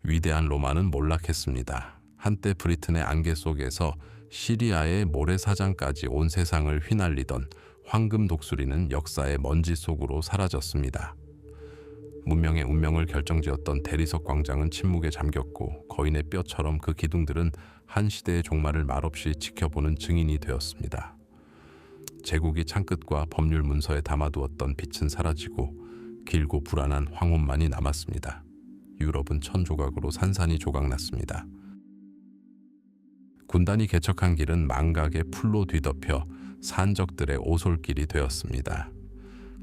위대한 로마는 몰락했습니다. 한때 브리튼의 안개 속에서 시리아의 모래사장까지 온 세상을 휘날리던 황금 독수리는 역사의 먼지 속으로 사라졌습니다. 문명의 운명을 결정지었던 대리석 광장은 침묵에 잠겼고 거인의 뼈처럼 그 기둥들은 한 시대의 종말을 말없이 지켜보는 증인이 되었습니다. 제국이 창끝과 법률 문서에 담아두었던 빛은 사라지고 길고 불안한 황혼만이 남았습니다. 유럽은 천조각으로 산산이 조각났습니다. 군단이 개척한 길은 망각의 풀로 뒤덮여 산적들의 오솔길이 되었습니다.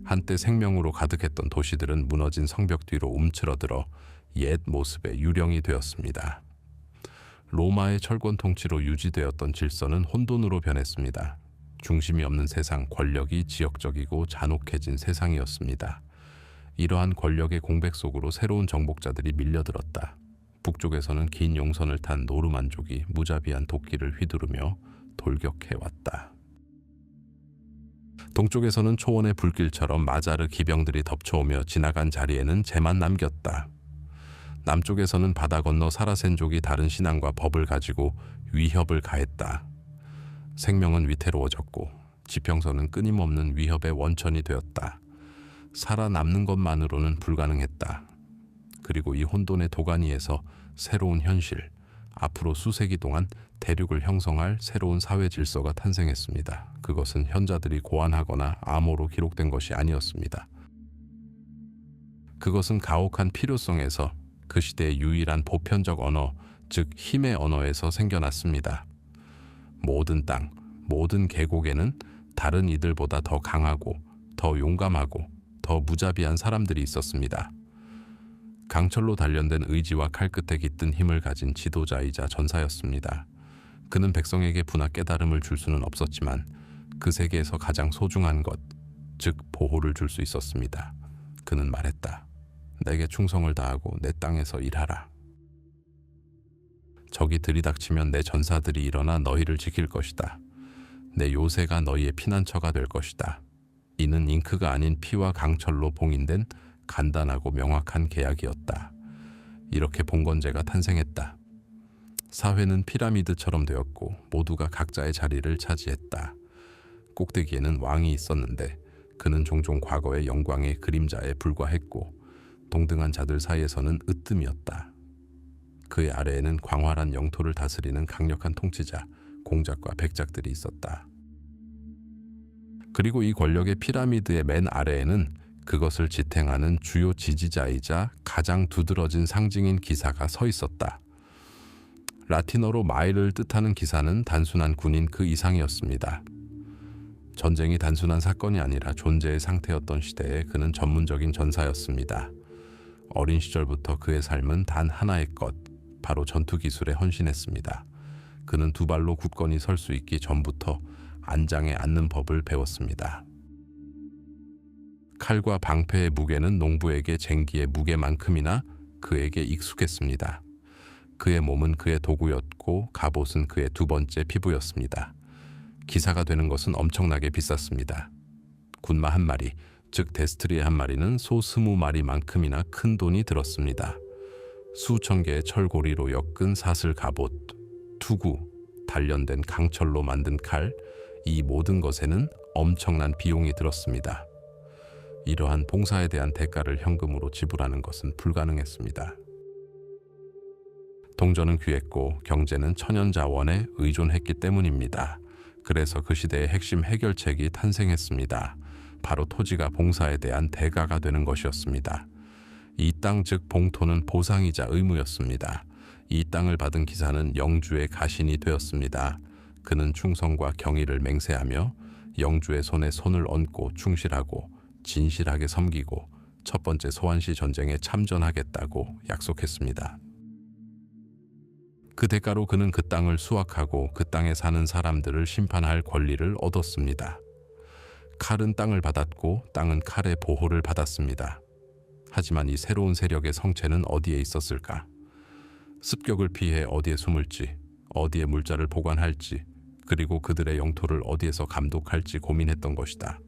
한때 생명으로 가득했던 도시들은 무너진 성벽 뒤로 움츠러들어 옛 모습의 유령이 되었습니다. 로마의 철권 통치로 유지되었던 질서는 혼돈으로 변했습니다. 중심이 없는 세상, 권력이 지역적이고 잔혹해진 세상이었습니다. 이러한 권력의 공백 속으로 새로운 정복자들이 밀려들었다. 북쪽에서는 긴 용선을 탄 노르만족이 무자비한 도끼를 휘두르며 돌격해왔다. 동쪽에서는 초원의 불길처럼 마자르 기병들이 덮쳐오며 지나간 자리에는 재만 남겼다. 남쪽에서는 바다 건너 사라센족이 다른 신앙과 법을 가지고 위협을 가했다. 생명은 위태로워졌고 지평선은 끊임없는 위협의 원천이 되었다. 살아남는 것만으로는 불가능했다. 그리고 이 혼돈의 도가니에서 새로운 현실, 앞으로 수세기 동안 대륙을 형성할 새로운 사회 질서가 탄생했습니다. 그것은 현자들이 고안하거나 암호로 기록된 것이 아니었습니다. 그것은 가혹한 필요성에서 그 시대의 유일한 보편적 언어, 즉 힘의 언어에서 생겨났습니다. 모든 땅, 모든 계곡에는 다른 이들보다 더 강하고 더 용감하고 더 무자비한 사람들이 있었습니다. 강철로 단련된 의지와 칼끝에 깃든 힘을 가진 지도자이자 전사였습니다. 그는 백성에게 부나 깨달음을 줄 수는 없었지만 그 세계에서 가장 소중한 것, 즉 보호를 줄 수 있었습니다. 그는 말했다. 내게 충성을 다하고 내 땅에서 일하라. 적이 들이닥치면 내 전사들이 일어나 너희를 지킬 것이다. 내 요새가 너희의 피난처가 될 것이다. 이는 잉크가 아닌 피와 강철로 봉인된 간단하고 명확한 계약이었다. 이렇게 봉건제가 탄생했다. 사회는 피라미드처럼 되었고 모두가 각자의 자리를 차지했다. 꼭대기에는 왕이 있었는데 그는 종종 과거의 영광의 그림자에 불과했고 동등한 자들 사이에서는 으뜸이었다. 그의 아래에는 광활한 영토를 다스리는 강력한 통치자, 공작과 백작들이 있었다. 그리고 이 권력의 피라미드의 맨 아래에는 그것을 지탱하는 주요 지지자이자 가장 두드러진 상징인 기사가 서 있었다. 라틴어로 마일을 뜻하는 기사는 단순한 군인 그 이상이었습니다. 전쟁이 단순한 사건이 아니라 존재의 상태였던 시대에 그는 전문적인 전사였습니다. 어린 시절부터 그의 삶은 단 하나의 것, 바로 전투 기술에 헌신했습니다. 그는 두 발로 굳건히 설 수 있기 전부터 안장에 앉는 법을 배웠습니다. 칼과 방패의 무게는 농부에게 쟁기의 무게만큼이나 그에게 익숙했습니다. 그의 몸은 그의 도구였고 갑옷은 그의 두 번째 피부였습니다. 기사가 되는 것은 엄청나게 비쌌습니다. 군마 한 마리, 즉 데스트리에 한 마리는 소 20마리만큼이나 큰 돈이 들었습니다. 수천 개의 철고리로 엮은 사슬 갑옷, 투구, 단련된 강철로 만든 칼, 이 모든 것에는 엄청난 비용이 들었습니다. 이러한 봉사에 대한 대가를 현금으로 지불하는 것은 불가능했습니다. 동전은 귀했고 경제는 천연자원에 의존했기 때문입니다. 그래서 그 시대의 핵심 해결책이 탄생했습니다. 바로 토지가 봉사에 대한 대가가 되는 것이었습니다. 이 땅 즉 봉토는 보상이자 의무였습니다. 이 땅을 받은 기사는 영주의 가신이 되었습니다. 그는 충성과 경의를 맹세하며 영주의 손에 손을 얹고 충실하고 진실하게 섬기고 첫 번째 소환시 전쟁에 참전하겠다고 약속했습니다. 그 대가로 그는 그 땅을 수확하고 그 땅에 사는 사람들을 심판할 권리를 얻었습니다. 칼은 땅을 받았고 땅은 칼의 보호를 받았습니다. 하지만 이 새로운 세력의 성체는 어디에 있었을까? 습격을 피해 어디에 숨을지, 어디에 물자를 보관할지, 그리고 그들의 영토를 어디에서 감독할지 고민했던 것이다.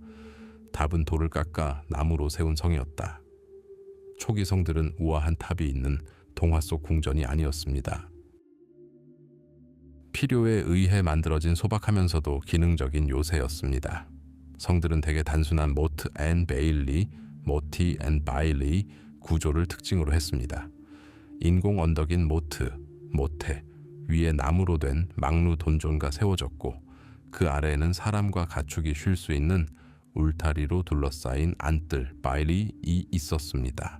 답은 돌을 깎아 나무로 세운 성이었다. 초기 성들은 우아한 탑이 있는 동화 속 궁전이 아니었습니다. 필요에 의해 만들어진 소박하면서도 기능적인 요새였습니다. 성들은 대개 단순한 모트 앤 베일리, 모티 앤 바일리 구조를 특징으로 했습니다. 인공 언덕인 모트, 모테, 위에 나무로 된 망루 돈존가 세워졌고 그 아래에는 사람과 가축이 쉴 수 있는 울타리로 둘러싸인 안뜰, 바일이 있었습니다.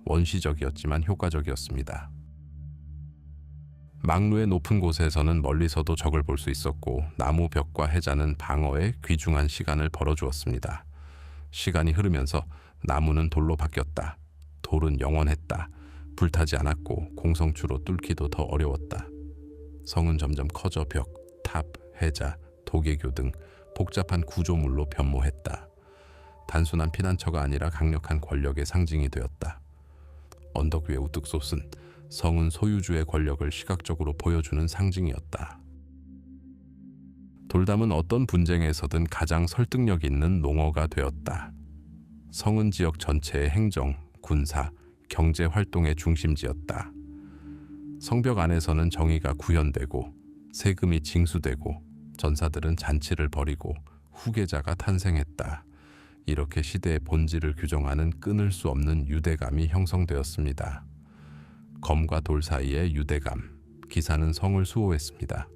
원시적이었지만 효과적이었습니다. 망루의 높은 곳에서는 멀리서도 적을 볼 수 있었고 나무 벽과 해자는 방어에 귀중한 시간을 벌어주었습니다. 시간이 흐르면서 나무는 돌로 바뀌었다. 돌은 영원했다. 불타지 않았고 공성추로 뚫기도 더 어려웠다. 성은 점점 커져 벽, 탑, 해자, 도개교 등 복잡한 구조물로 변모했다. 단순한 피난처가 아니라 강력한 권력의 상징이 되었다. 언덕 위에 우뚝 솟은 성은 소유주의 권력을 시각적으로 보여주는 상징이었다. 돌담은 어떤 분쟁에서든 가장 설득력 있는 농어가 되었다. 성은 지역 전체의 행정, 군사, 경제 활동의 중심지였다. 성벽 안에서는 정의가 구현되고 세금이 징수되고 전사들은 잔치를 벌이고 후계자가 탄생했다. 이렇게 시대의 본질을 규정하는 끊을 수 없는 유대감이 형성되었습니다. 검과 돌 사이의 유대감, 기사는 성을 수호했습니다.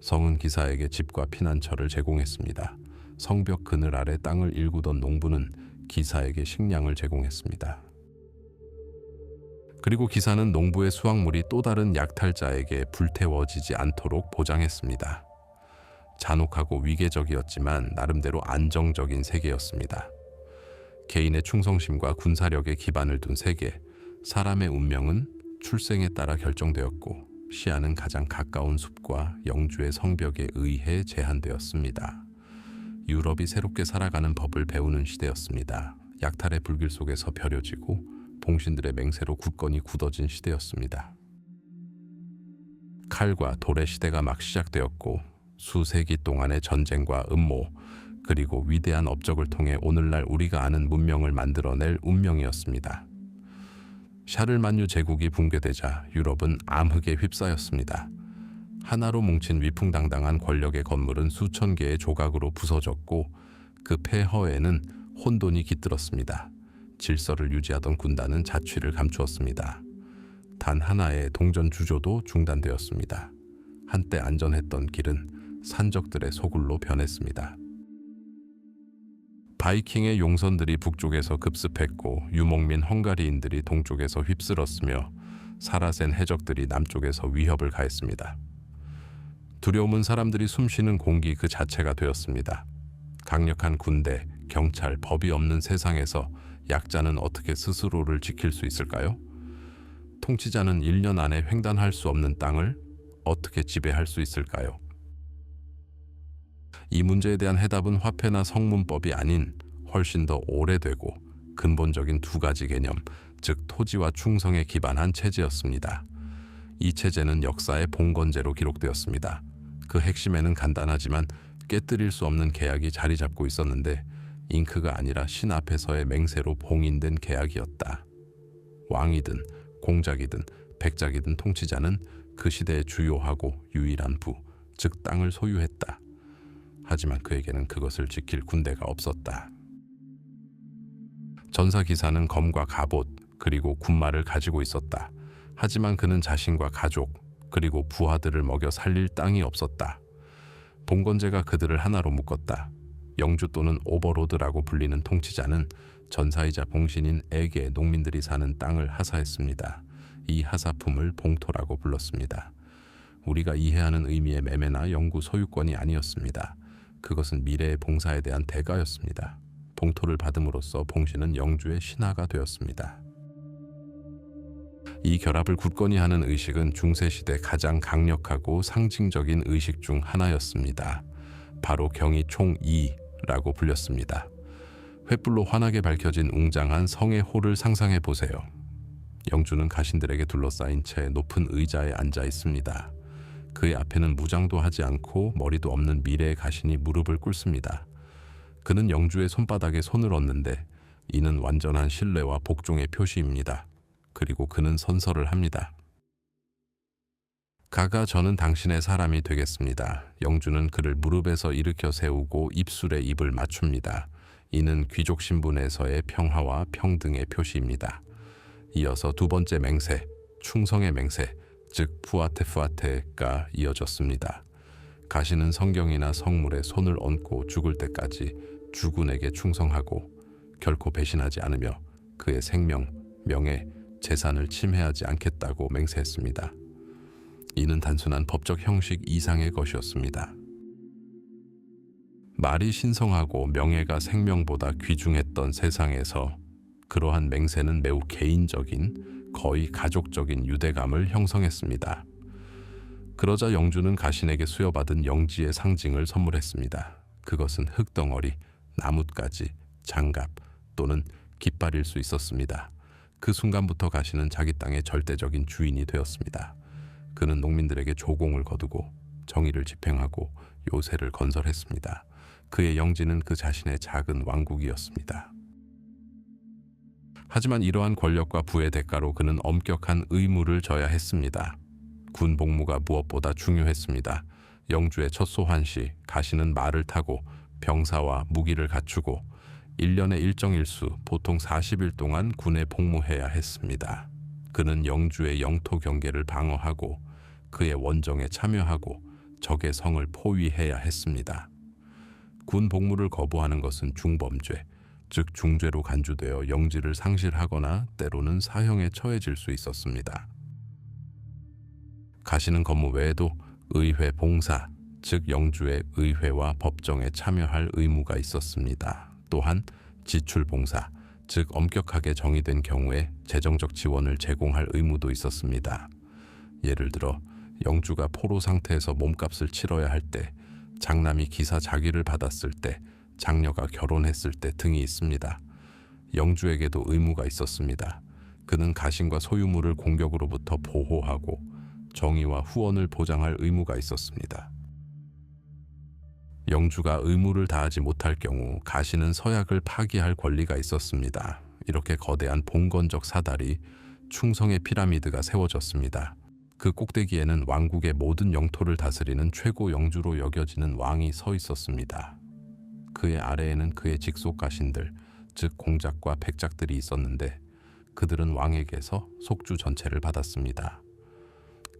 성은 기사에게 집과 피난처를 제공했습니다. 성벽 그늘 아래 땅을 일구던 농부는 기사에게 식량을 제공했습니다. 그리고 기사는 농부의 수확물이 또 다른 약탈자에게 불태워지지 않도록 보장했습니다. 잔혹하고 위계적이었지만 나름대로 안정적인 세계였습니다. 개인의 충성심과 군사력에 기반을 둔 세계, 사람의 운명은 출생에 따라 결정되었고 시야는 가장 가까운 숲과 영주의 성벽에 의해 제한되었습니다. 유럽이 새롭게 살아가는 법을 배우는 시대였습니다. 약탈의 불길 속에서 벼려지고 봉신들의 맹세로 굳건히 굳어진 시대였습니다. 칼과 돌의 시대가 막 시작되었고 수세기 동안의 전쟁과 음모, 그리고 위대한 업적을 통해 오늘날 우리가 아는 문명을 만들어낼 운명이었습니다. 샤를만유 제국이 붕괴되자 유럽은 암흑에 휩싸였습니다. 하나로 뭉친 위풍당당한 권력의 건물은 수천 개의 조각으로 부서졌고 그 폐허에는 혼돈이 깃들었습니다. 질서를 유지하던 군단은 자취를 감추었습니다. 단 하나의 동전 주조도 중단되었습니다. 한때 안전했던 길은 산적들의 소굴로 변했습니다. 바이킹의 용선들이 북쪽에서 급습했고 유목민 헝가리인들이 동쪽에서 휩쓸었으며 사라센 해적들이 남쪽에서 위협을 가했습니다. 두려움은 사람들이 숨쉬는 공기 그 자체가 되었습니다. 강력한 군대, 경찰, 법이 없는 세상에서 약자는 어떻게 스스로를 지킬 수 있을까요? 통치자는 1년 안에 횡단할 수 없는 땅을 어떻게 지배할 수 있을까요? 이 문제에 대한 해답은 화폐나 성문법이 아닌 훨씬 더 오래되고 근본적인 두 가지 개념, 즉 토지와 충성에 기반한 체제였습니다. 이 체제는 역사의 봉건제로 기록되었습니다. 그 핵심에는 간단하지만 깨뜨릴 수 없는 계약이 자리 잡고 있었는데 잉크가 아니라 신 앞에서의 맹세로 봉인된 계약이었다. 왕이든 공작이든 백작이든 통치자는 그 시대의 주요하고 유일한 부, 즉 땅을 소유했다. 하지만 그에게는 그것을 지킬 군대가 없었다. 전사기사는 검과 갑옷 그리고 군마를 가지고 있었다. 하지만 그는 자신과 가족 그리고 부하들을 먹여 살릴 땅이 없었다. 봉건제가 그들을 하나로 묶었다. 영주 또는 오버로드라고 불리는 통치자는 전사이자 봉신인 에게 농민들이 사는 땅을 하사했습니다. 이 하사품을 봉토라고 불렀습니다. 우리가 이해하는 의미의 매매나 영구 소유권이 아니었습니다. 그것은 미래의 봉사에 대한 대가였습니다. 봉토를 받음으로써 봉신은 영주의 신하가 되었습니다. 이 결합을 굳건히 하는 의식은 중세시대 가장 강력하고 상징적인 의식 중 하나였습니다. 바로 경이 총2라고 불렸습니다. 횃불로 환하게 밝혀진 웅장한 성의 홀을 상상해 보세요. 영주는 가신들에게 둘러싸인 채 높은 의자에 앉아 있습니다. 그의 앞에는 무장도 하지 않고 머리도 없는 미래의 가신이 무릎을 꿇습니다. 그는 영주의 손바닥에 손을 얹는데 이는 완전한 신뢰와 복종의 표시입니다. 그리고 그는 선서를 합니다. 가가 저는 당신의 사람이 되겠습니다. 영주는 그를 무릎에서 일으켜 세우고 입술에 입을 맞춥니다. 이는 귀족 신분에서의 평화와 평등의 표시입니다. 이어서 두 번째 맹세, 충성의 맹세, 즉 푸아테가 이어졌습니다. 가시는 성경이나 성물에 손을 얹고 죽을 때까지 주군에게 충성하고 결코 배신하지 않으며 그의 생명, 명예, 재산을 침해하지 않겠다고 맹세했습니다. 이는 단순한 법적 형식 이상의 것이었습니다. 말이 신성하고 명예가 생명보다 귀중했던 세상에서 그러한 맹세는 매우 개인적인, 거의 가족적인 유대감을 형성했습니다. 그러자 영주는 가신에게 수여받은 영지의 상징을 선물했습니다. 그것은 흙덩어리, 나뭇가지, 장갑 또는 깃발일 수 있었습니다. 그 순간부터 가신은 자기 땅의 절대적인 주인이 되었습니다. 그는 농민들에게 조공을 거두고 정의를 집행하고 요새를 건설했습니다. 그의 영지는 그 자신의 작은 왕국이었습니다. 하지만 이러한 권력과 부의 대가로 그는 엄격한 의무를 져야 했습니다. 군 복무가 무엇보다 중요했습니다. 영주의 첫 소환 시 가시는 말을 타고 병사와 무기를 갖추고 1년의 일정일수 보통 40일 동안 군에 복무해야 했습니다. 그는 영주의 영토 경계를 방어하고 그의 원정에 참여하고 적의 성을 포위해야 했습니다. 군 복무를 거부하는 것은 중범죄, 즉 중죄로 간주되어 영지를 상실하거나 때로는 사형에 처해질 수 있었습니다. 가시는 업무 외에도 의회 봉사, 즉 영주의 의회와 법정에 참여할 의무가 있었습니다. 또한 지출 봉사, 즉 엄격하게 정의된 경우에 재정적 지원을 제공할 의무도 있었습니다. 예를 들어 영주가 포로 상태에서 몸값을 치러야 할 때, 장남이 기사 자귀를 받았을 때, 장녀가 결혼했을 때 등이 있습니다. 영주에게도 의무가 있었습니다. 그는 가신과 소유물을 공격으로부터 보호하고 정의와 후원을 보장할 의무가 있었습니다. 영주가 의무를 다하지 못할 경우 가시는 서약을 파기할 권리가 있었습니다. 이렇게 거대한 봉건적 사다리, 충성의 피라미드가 세워졌습니다. 그 꼭대기에는 왕국의 모든 영토를 다스리는 최고 영주로 여겨지는 왕이 서 있었습니다. 그의 아래에는 그의 직속 가신들, 즉 공작과 백작들이 있었는데 그들은 왕에게서 속주 전체를 받았습니다.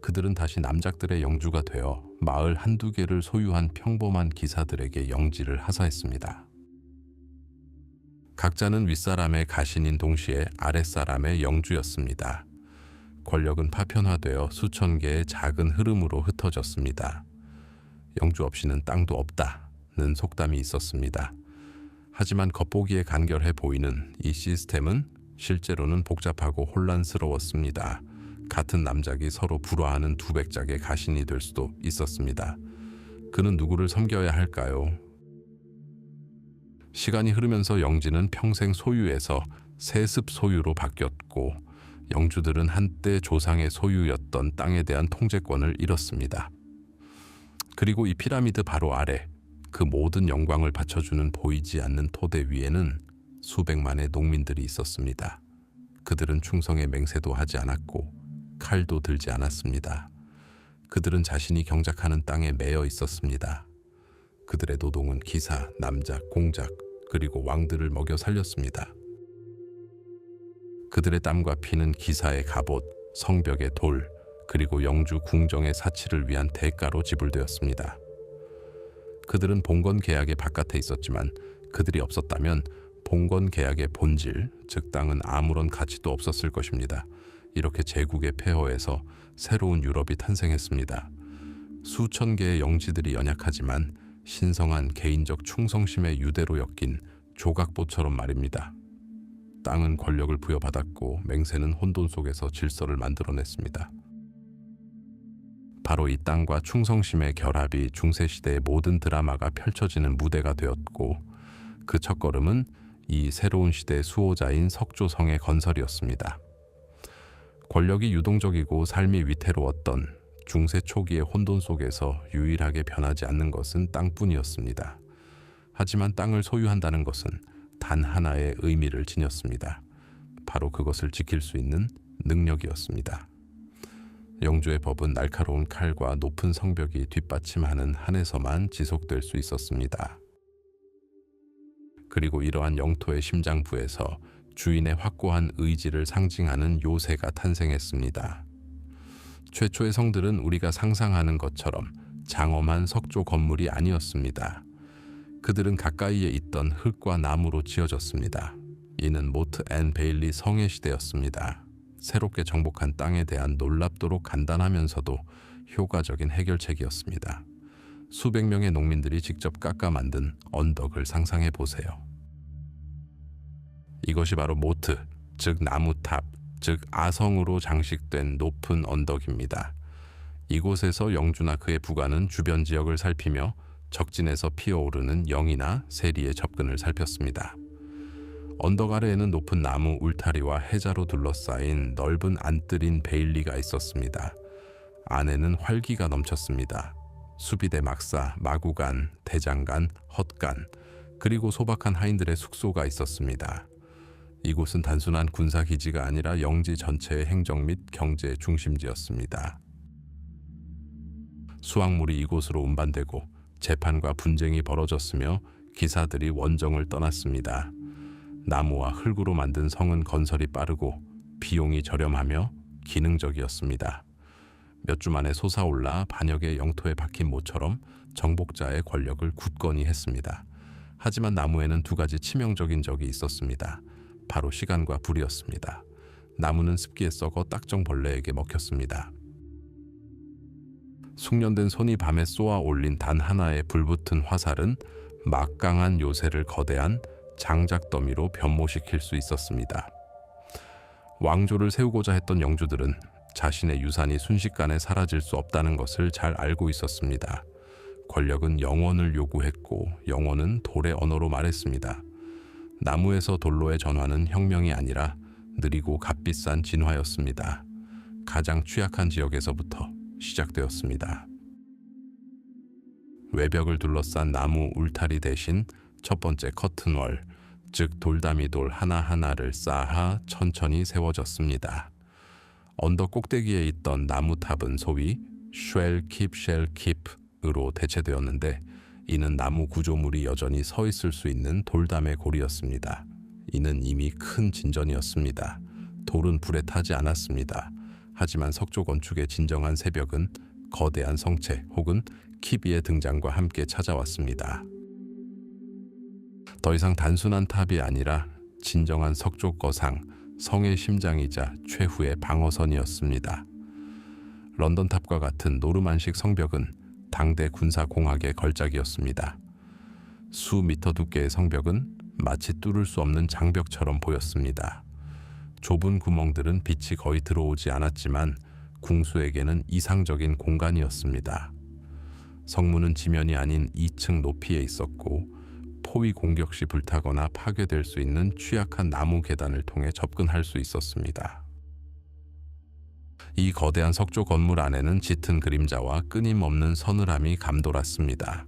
그들은 다시 남작들의 영주가 되어 마을 한두 개를 소유한 평범한 기사들에게 영지를 하사했습니다. 각자는 윗사람의 가신인 동시에 아랫사람의 영주였습니다. 권력은 파편화되어 수천 개의 작은 흐름으로 흩어졌습니다. 영주 없이는 땅도 없다는 속담이 있었습니다. 하지만 겉보기에 간결해 보이는 이 시스템은 실제로는 복잡하고 혼란스러웠습니다. 같은 남작이 서로 불화하는 두 백작의 가신이 될 수도 있었습니다. 그는 누구를 섬겨야 할까요? 시간이 흐르면서 영지는 평생 소유에서 세습 소유로 바뀌었고 영주들은 한때 조상의 소유였던 땅에 대한 통제권을 잃었습니다. 그리고 이 피라미드 바로 아래 그 모든 영광을 받쳐주는 보이지 않는 토대 위에는 수백만의 농민들이 있었습니다. 그들은 충성의 맹세도 하지 않았고 칼도 들지 않았습니다. 그들은 자신이 경작하는 땅에 매여 있었습니다. 그들의 노동은 기사, 남작, 공작, 그리고 왕들을 먹여 살렸습니다. 그들의 땀과 피는 기사의 갑옷, 성벽의 돌, 그리고 영주 궁정의 사치를 위한 대가로 지불되었습니다. 그들은 봉건 계약의 바깥에 있었지만 그들이 없었다면 봉건 계약의 본질, 즉 땅은 아무런 가치도 없었을 것입니다. 이렇게 제국의 폐허에서 새로운 유럽이 탄생했습니다. 수천 개의 영지들이 연약하지만 신성한 개인적 충성심의 유대로 엮인 조각보처럼 말입니다. 땅은 권력을 부여받았고 맹세는 혼돈 속에서 질서를 만들어냈습니다. 바로 이 땅과 충성심의 결합이 중세시대의 모든 드라마가 펼쳐지는 무대가 되었고 그 첫걸음은 이 새로운 시대의 수호자인 석조성의 건설이었습니다. 권력이 유동적이고 삶이 위태로웠던 중세 초기의 혼돈 속에서 유일하게 변하지 않는 것은 땅뿐이었습니다. 하지만 땅을 소유한다는 것은 단 하나의 의미를 지녔습니다. 바로 그것을 지킬 수 있는 능력이었습니다. 영주의 법은 날카로운 칼과 높은 성벽이 뒷받침하는 한에서만 지속될 수 있었습니다. 그리고 이러한 영토의 심장부에서 주인의 확고한 의지를 상징하는 요새가 탄생했습니다. 최초의 성들은 우리가 상상하는 것처럼 장엄한 석조 건물이 아니었습니다. 그들은 가까이에 있던 흙과 나무로 지어졌습니다. 이는 모트 앤 베일리 성의 시대였습니다. 새롭게 정복한 땅에 대한 놀랍도록 간단하면서도 효과적인 해결책이었습니다. 수백 명의 농민들이 직접 깎아 만든 언덕을 상상해 보세요. 이것이 바로 모트, 즉 나무탑, 즉 아성으로 장식된 높은 언덕입니다. 이곳에서 영주나 그의 부관은 주변 지역을 살피며 적진에서 피어오르는 영이나 세리의 접근을 살폈습니다. 언덕 아래에는 높은 나무 울타리와 해자로 둘러싸인 넓은 안뜰인 베일리가 있었습니다. 안에는 활기가 넘쳤습니다. 수비대 막사, 마구간, 대장간, 헛간, 그리고 소박한 하인들의 숙소가 있었습니다. 이곳은 단순한 군사기지가 아니라 영지 전체의 행정 및 경제의 중심지였습니다. 수확물이 이곳으로 운반되고 재판과 분쟁이 벌어졌으며 기사들이 원정을 떠났습니다. 나무와 흙으로 만든 성은 건설이 빠르고 비용이 저렴하며 기능적이었습니다. 몇 주 만에 솟아올라 반역의 영토에 박힌 모처럼 정복자의 권력을 굳건히 했습니다. 하지만 나무에는 두 가지 치명적인 적이 있었습니다. 바로 시간과 불이었습니다. 나무는 습기에 썩어 딱정벌레에게 먹혔습니다. 숙련된 손이 밤에 쏘아 올린 단 하나의 불붙은 화살은 막강한 요새를 거대한 장작 더미로 변모시킬 수 있었습니다. 왕조를 세우고자 했던 영주들은 자신의 유산이 순식간에 사라질 수 없다는 것을 잘 알고 있었습니다. 권력은 영원을 요구했고 영원은 돌의 언어로 말했습니다. 나무에서 돌로의 전환은 혁명이 아니라 느리고 값비싼 진화였습니다. 가장 취약한 지역에서부터 시작되었습니다. 외벽을 둘러싼 나무 울타리 대신 첫 번째 커튼월, 즉 돌다미돌 하나하나를 쌓아 천천히 세워졌습니다. 언덕 꼭대기에 있던 나무탑은 소위 쉘킵 대체되었는데 이는 나무 구조물이 여전히 서 있을 수 있는 돌담의 고리였습니다. 이는 이미 큰 진전이었습니다. 돌은 불에 타지 않았습니다. 하지만 석조 건축의 진정한 새벽은 거대한 성체 혹은 키비의 등장과 함께 찾아왔습니다. 더 이상 단순한 탑이 아니라 진정한 석조 거상, 성의 심장이자 최후의 방어선이었습니다. 런던탑과 같은 노르만식 성벽은 당대 군사공학의 걸작이었습니다. 수미터 두께의 성벽은 마치 뚫을 수 없는 장벽처럼 보였습니다. 좁은 구멍들은 빛이 거의 들어오지 않았지만 궁수에게는 이상적인 공간이었습니다. 성문은 지면이 아닌 2층 높이에 있었고 포위 공격 시 불타거나 파괴될 수 있는 취약한 나무 계단을 통해 접근할 수 있었습니다. 이 거대한 석조 건물 안에는 짙은 그림자와 끊임없는 서늘함이 감돌았습니다.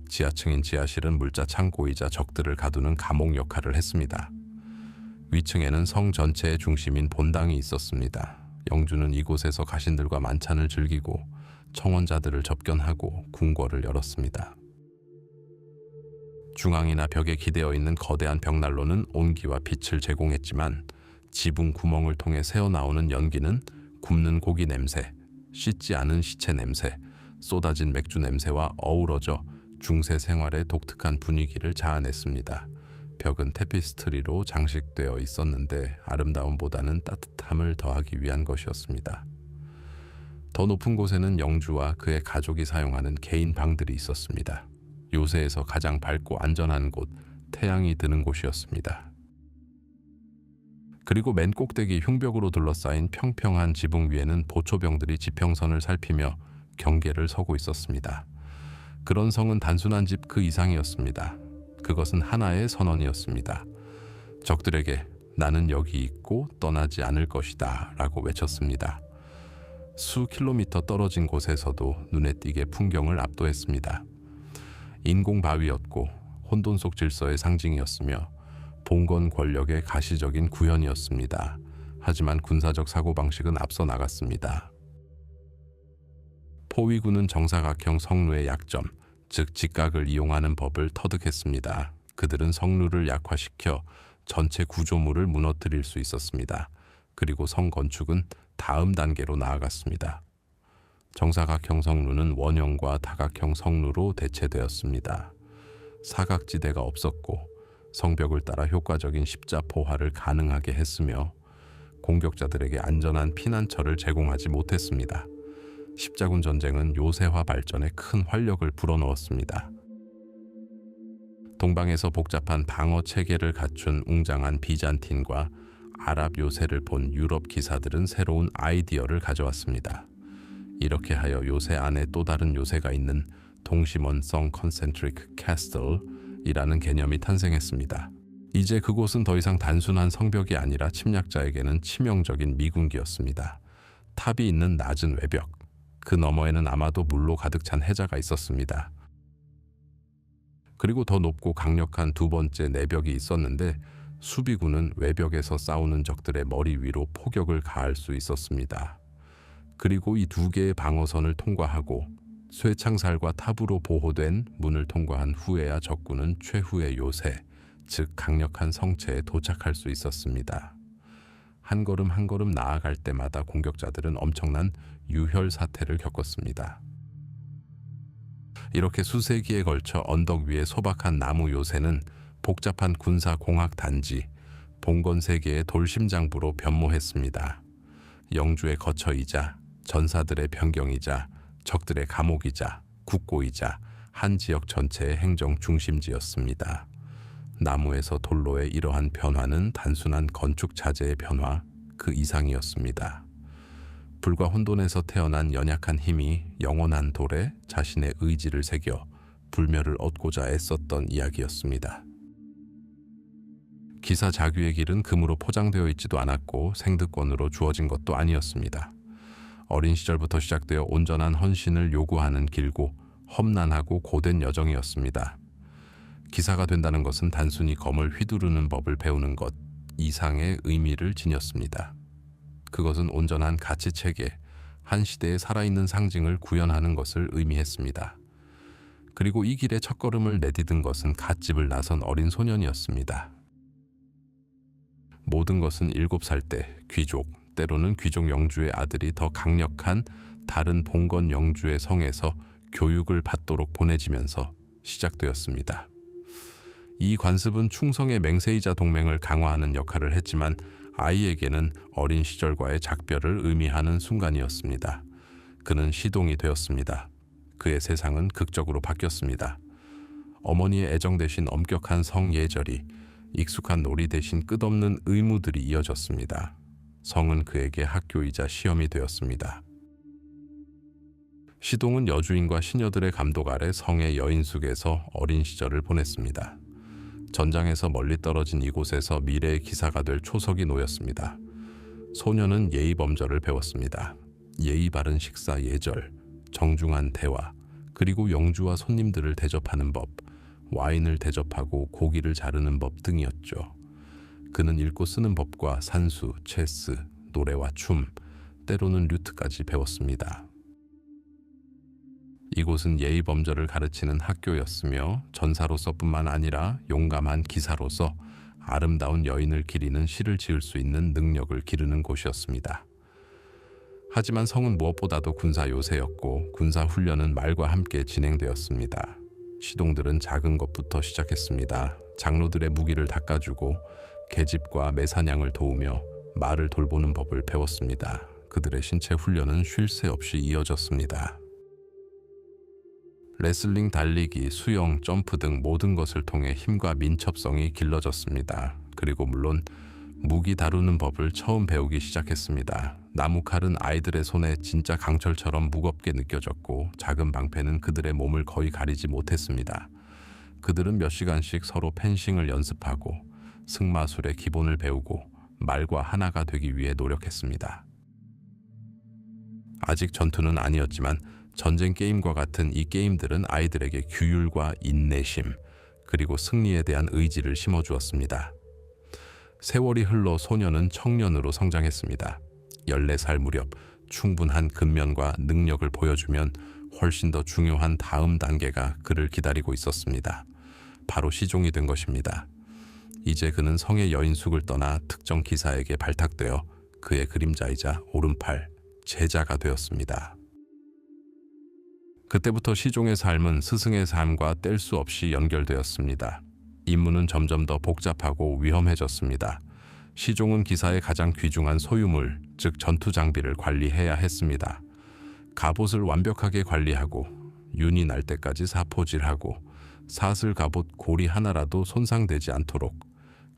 지하층인 지하실은 물자 창고이자 적들을 가두는 감옥 역할을 했습니다. 위층에는 성 전체의 중심인 본당이 있었습니다. 영주는 이곳에서 가신들과 만찬을 즐기고 청원자들을 접견하고 궁궐을 열었습니다. 중앙이나 벽에 기대어 있는 거대한 벽난로는 온기와 빛을 제공했지만 지붕 구멍을 통해 새어나오는 연기는 굽는 고기 냄새, 씻지 않은 시체 냄새, 쏟아진 맥주 냄새와 어우러져 중세 생활의 독특한 분위기를 자아냈습니다. 벽은 테피스트리로 장식되어 있었는데 아름다움보다는 따뜻함을 더하기 위한 것이었습니다. 더 높은 곳에는 영주와 그의 가족이 사용하는 개인 방들이 있었습니다. 요새에서 가장 밝고 안전한 곳, 태양이 드는 곳이었습니다. 그리고 맨 꼭대기 흉벽으로 둘러싸인 평평한 지붕 위에는 보초병들이 지평선을 살피며 경계를 서고 있었습니다. 그런 성은 단순한 집 그 이상이었습니다. 그것은 하나의 선언이었습니다. 적들에게 나는 여기 있고 떠나지 않을 것이다 라고 외쳤습니다. 수 킬로미터 떨어진 곳에서도 눈에 띄게 풍경을 압도했습니다. 인공 바위였고 혼돈 속 질서의 상징이었으며 봉건 권력의 가시적인 구현이었습니다. 하지만 군사적 사고방식은 앞서 나갔습니다. 포위군은 정사각형 성루의 약점, 즉 직각을 이용하는 법을 터득했습니다. 그들은 성루를 약화시켜 전체 구조물을 무너뜨릴 수 있었습니다. 그리고 성 건축은 다음 단계로 나아갔습니다. 정사각형 성루는 원형과 다각형 성루로 대체되었습니다. 사각지대가 없었고 성벽을 따라 효과적인 십자 포화를 가능하게 했으며 공격자들에게 안전한 피난처를 제공하지 못했습니다. 십자군 전쟁은 요새화 발전에 큰 활력을 불어넣었습니다. 동방에서 복잡한 방어 체계를 갖춘 웅장한 비잔틴과 아랍 요새를 본 유럽 기사들은 새로운 아이디어를 가져왔습니다. 이렇게 하여 요새 안에 또 다른 요새가 있는 동심원성 컨센트릭 캐슬이라는 개념이 탄생했습니다. 이제 그곳은 더 이상 단순한 성벽이 아니라 침략자에게는 치명적인 미군기였습니다. 탑이 있는 낮은 외벽, 그 너머에는 아마도 물로 가득 찬 해자가 있었습니다. 그리고 더 높고 강력한 두 번째 내벽이 있었는데 수비군은 외벽에서 싸우는 적들의 머리 위로 포격을 가할 수 있었습니다. 그리고 이 두 개의 방어선을 통과하고 쇠창살과 탑으로 보호된 문을 통과한 후에야 적군은 최후의 요새, 즉 강력한 성체에 도착할 수 있었습니다. 한 걸음 한 걸음 나아갈 때마다 공격자들은 엄청난 유혈 사태를 겪었습니다. 이렇게 수세기에 걸쳐 언덕 위에 소박한 나무 요새는 복잡한 군사 공학 단지, 봉건 세계의 돌심장부로 변모했습니다. 영주의 거처이자 전사들의 변경이자 적들의 감옥이자 국고이자 한 지역 전체의 행정 중심지였습니다. 나무에서 돌로의 이러한 변화는 단순한 건축 자재의 변화 그 이상이었습니다. 불과 혼돈에서 태어난 연약한 힘이 영원한 돌에 자신의 의지를 새겨 불멸을 얻고자 애썼던 이야기였습니다. 기사 자규의 길은 금으로 포장되어 있지도 않았고 생득권으로 주어진 것도 아니었습니다. 어린 시절부터 시작되어 온전한 헌신을 요구하는 길고 험난하고 고된 여정이었습니다. 기사가 된다는 것은 단순히 검을 휘두르는 법을 배우는 것 이상의 의미를 지녔습니다. 그것은 온전한 가치체계, 한 시대의 살아있는 상징을 구현하는 것을 의미했습니다. 그리고 이 길의 첫걸음을 내디딘 것은 갓집을 나선 어린 소년이었습니다. 모든 것은 7살 때 귀족, 때로는 귀족 영주의 아들이 더 강력한 다른 봉건 영주의 성에서 교육을 받도록 보내지면서 시작되었습니다. 이 관습은 충성의 맹세이자 동맹을 강화하는 역할을 했지만 아이에게는 어린 시절과의 작별을 의미하는 순간이었습니다. 그는 시동이 되었습니다. 그의 세상은 극적으로 바뀌었습니다. 어머니의 애정 대신 엄격한 성예절이, 익숙한 놀이 대신 끝없는 의무들이 이어졌습니다. 성은 그에게 학교이자 시험이 되었습니다. 시동은 여주인과 시녀들의 감독 아래 성의 여인숙에서 어린 시절을 보냈습니다. 전장에서 멀리 떨어진 이곳에서 미래의 기사가 될 초석이 놓였습니다. 소녀는 예의범절을 배웠습니다. 예의 바른 식사 예절, 정중한 대화, 그리고 영주와 손님들을 대접하는 법, 와인을 대접하고 고기를 자르는 법 등이었죠. 그는 읽고 쓰는 법과 산수, 체스, 노래와 춤, 때로는 류트까지 배웠습니다. 이곳은 예의범절을 가르치는 학교였으며 전사로서뿐만 아니라 용감한 기사로서 아름다운 여인을 기리는 시를 지을 수 있는 능력을 기르는 곳이었습니다. 하지만 성은 무엇보다도 군사 요새였고 군사 훈련은 말과 함께 진행되었습니다. 시동들은 작은 것부터 시작했습니다. 장로들의 무기를 닦아주고 계집과 매사냥을 도우며 말을 돌보는 법을 배웠습니다. 그들의 신체 훈련은 쉴 새 없이 이어졌습니다. 레슬링, 달리기, 수영, 점프 등 모든 것을 통해 힘과 민첩성이 길러졌습니다. 그리고 물론 무기 다루는 법을 처음 배우기 시작했습니다. 나무칼은 아이들의 손에 진짜 강철처럼 무겁게 느껴졌고 작은 방패는 그들의 몸을 거의 가리지 못했습니다. 그들은 몇 시간씩 서로 펜싱을 연습하고 승마술의 기본을 배우고 말과 하나가 되기 위해 노력했습니다. 아직 전투는 아니었지만 전쟁 게임과 같은 이 게임들은 아이들에게 규율과 인내심, 그리고 승리에 대한 의지를 심어주었습니다. 세월이 흘러 소년은 청년으로 성장했습니다. 14살 무렵 충분한 근면과 능력을 보여주면 훨씬 더 중요한 다음 단계가 그를 기다리고 있었습니다. 바로 시종이 된 것입니다. 이제 그는 성의 여인숙을 떠나 특정 기사에게 발탁되어 그의 그림자이자 오른팔, 제자가 되었습니다. 그때부터 시종의 삶은 스승의 삶과 뗄 수 없이 연결되었습니다. 임무는 점점 더 복잡하고 위험해졌습니다. 시종은 기사의 가장 귀중한 소유물, 즉 전투 장비를 관리해야 했습니다. 갑옷을 완벽하게 관리하고 윤이 날 때까지 사포질하고 사슬 갑옷 고리 하나라도 손상되지 않도록,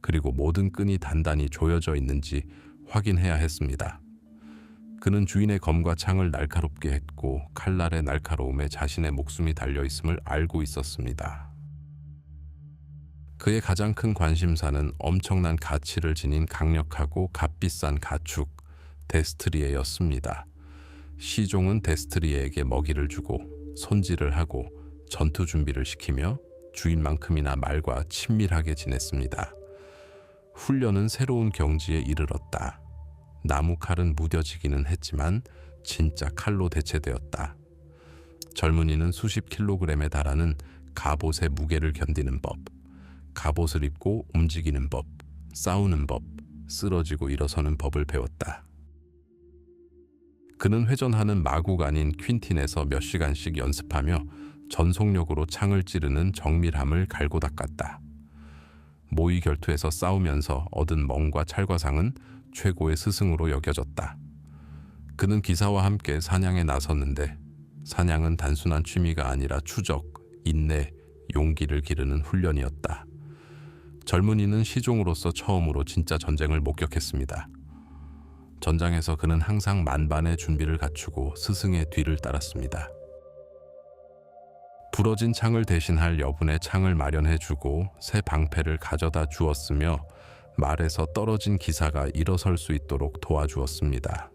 그리고 모든 끈이 단단히 조여져 있는지 확인해야 했습니다. 그는 주인의 검과 창을 날카롭게 했고 칼날의 날카로움에 자신의 목숨이 달려있음을 알고 있었습니다. 그의 가장 큰 관심사는 엄청난 가치를 지닌 강력하고 값비싼 가축, 데스트리에였습니다. 시종은 데스트리에에게 먹이를 주고 손질을 하고 전투 준비를 시키며 주인만큼이나 말과 친밀하게 지냈습니다. 훈련은 새로운 경지에 이르렀다. 나무 칼은 무뎌지기는 했지만 진짜 칼로 대체되었다. 젊은이는 수십 킬로그램에 달하는 갑옷의 무게를 견디는 법, 갑옷을 입고 움직이는 법, 싸우는 법, 쓰러지고 일어서는 법을 배웠다. 그는 회전하는 마국 아닌 퀸틴에서 몇 시간씩 연습하며 전속력으로 창을 찌르는 정밀함을 갈고 닦았다. 모의 결투에서 싸우면서 얻은 멍과 찰과상은 최고의 스승으로 여겨졌다. 그는 기사와 함께 사냥에 나섰는데 사냥은 단순한 취미가 아니라 추적, 인내, 용기를 기르는 훈련이었다. 젊은이는 시종으로서 처음으로 진짜 전쟁을 목격했습니다. 전장에서 그는 항상 만반의 준비를 갖추고 스승의 뒤를 따랐습니다. 부러진 창을 대신할 여분의 창을 마련해주고 새 방패를 가져다 주었으며 말에서 떨어진 기사가 일어설 수 있도록 도와주었습니다.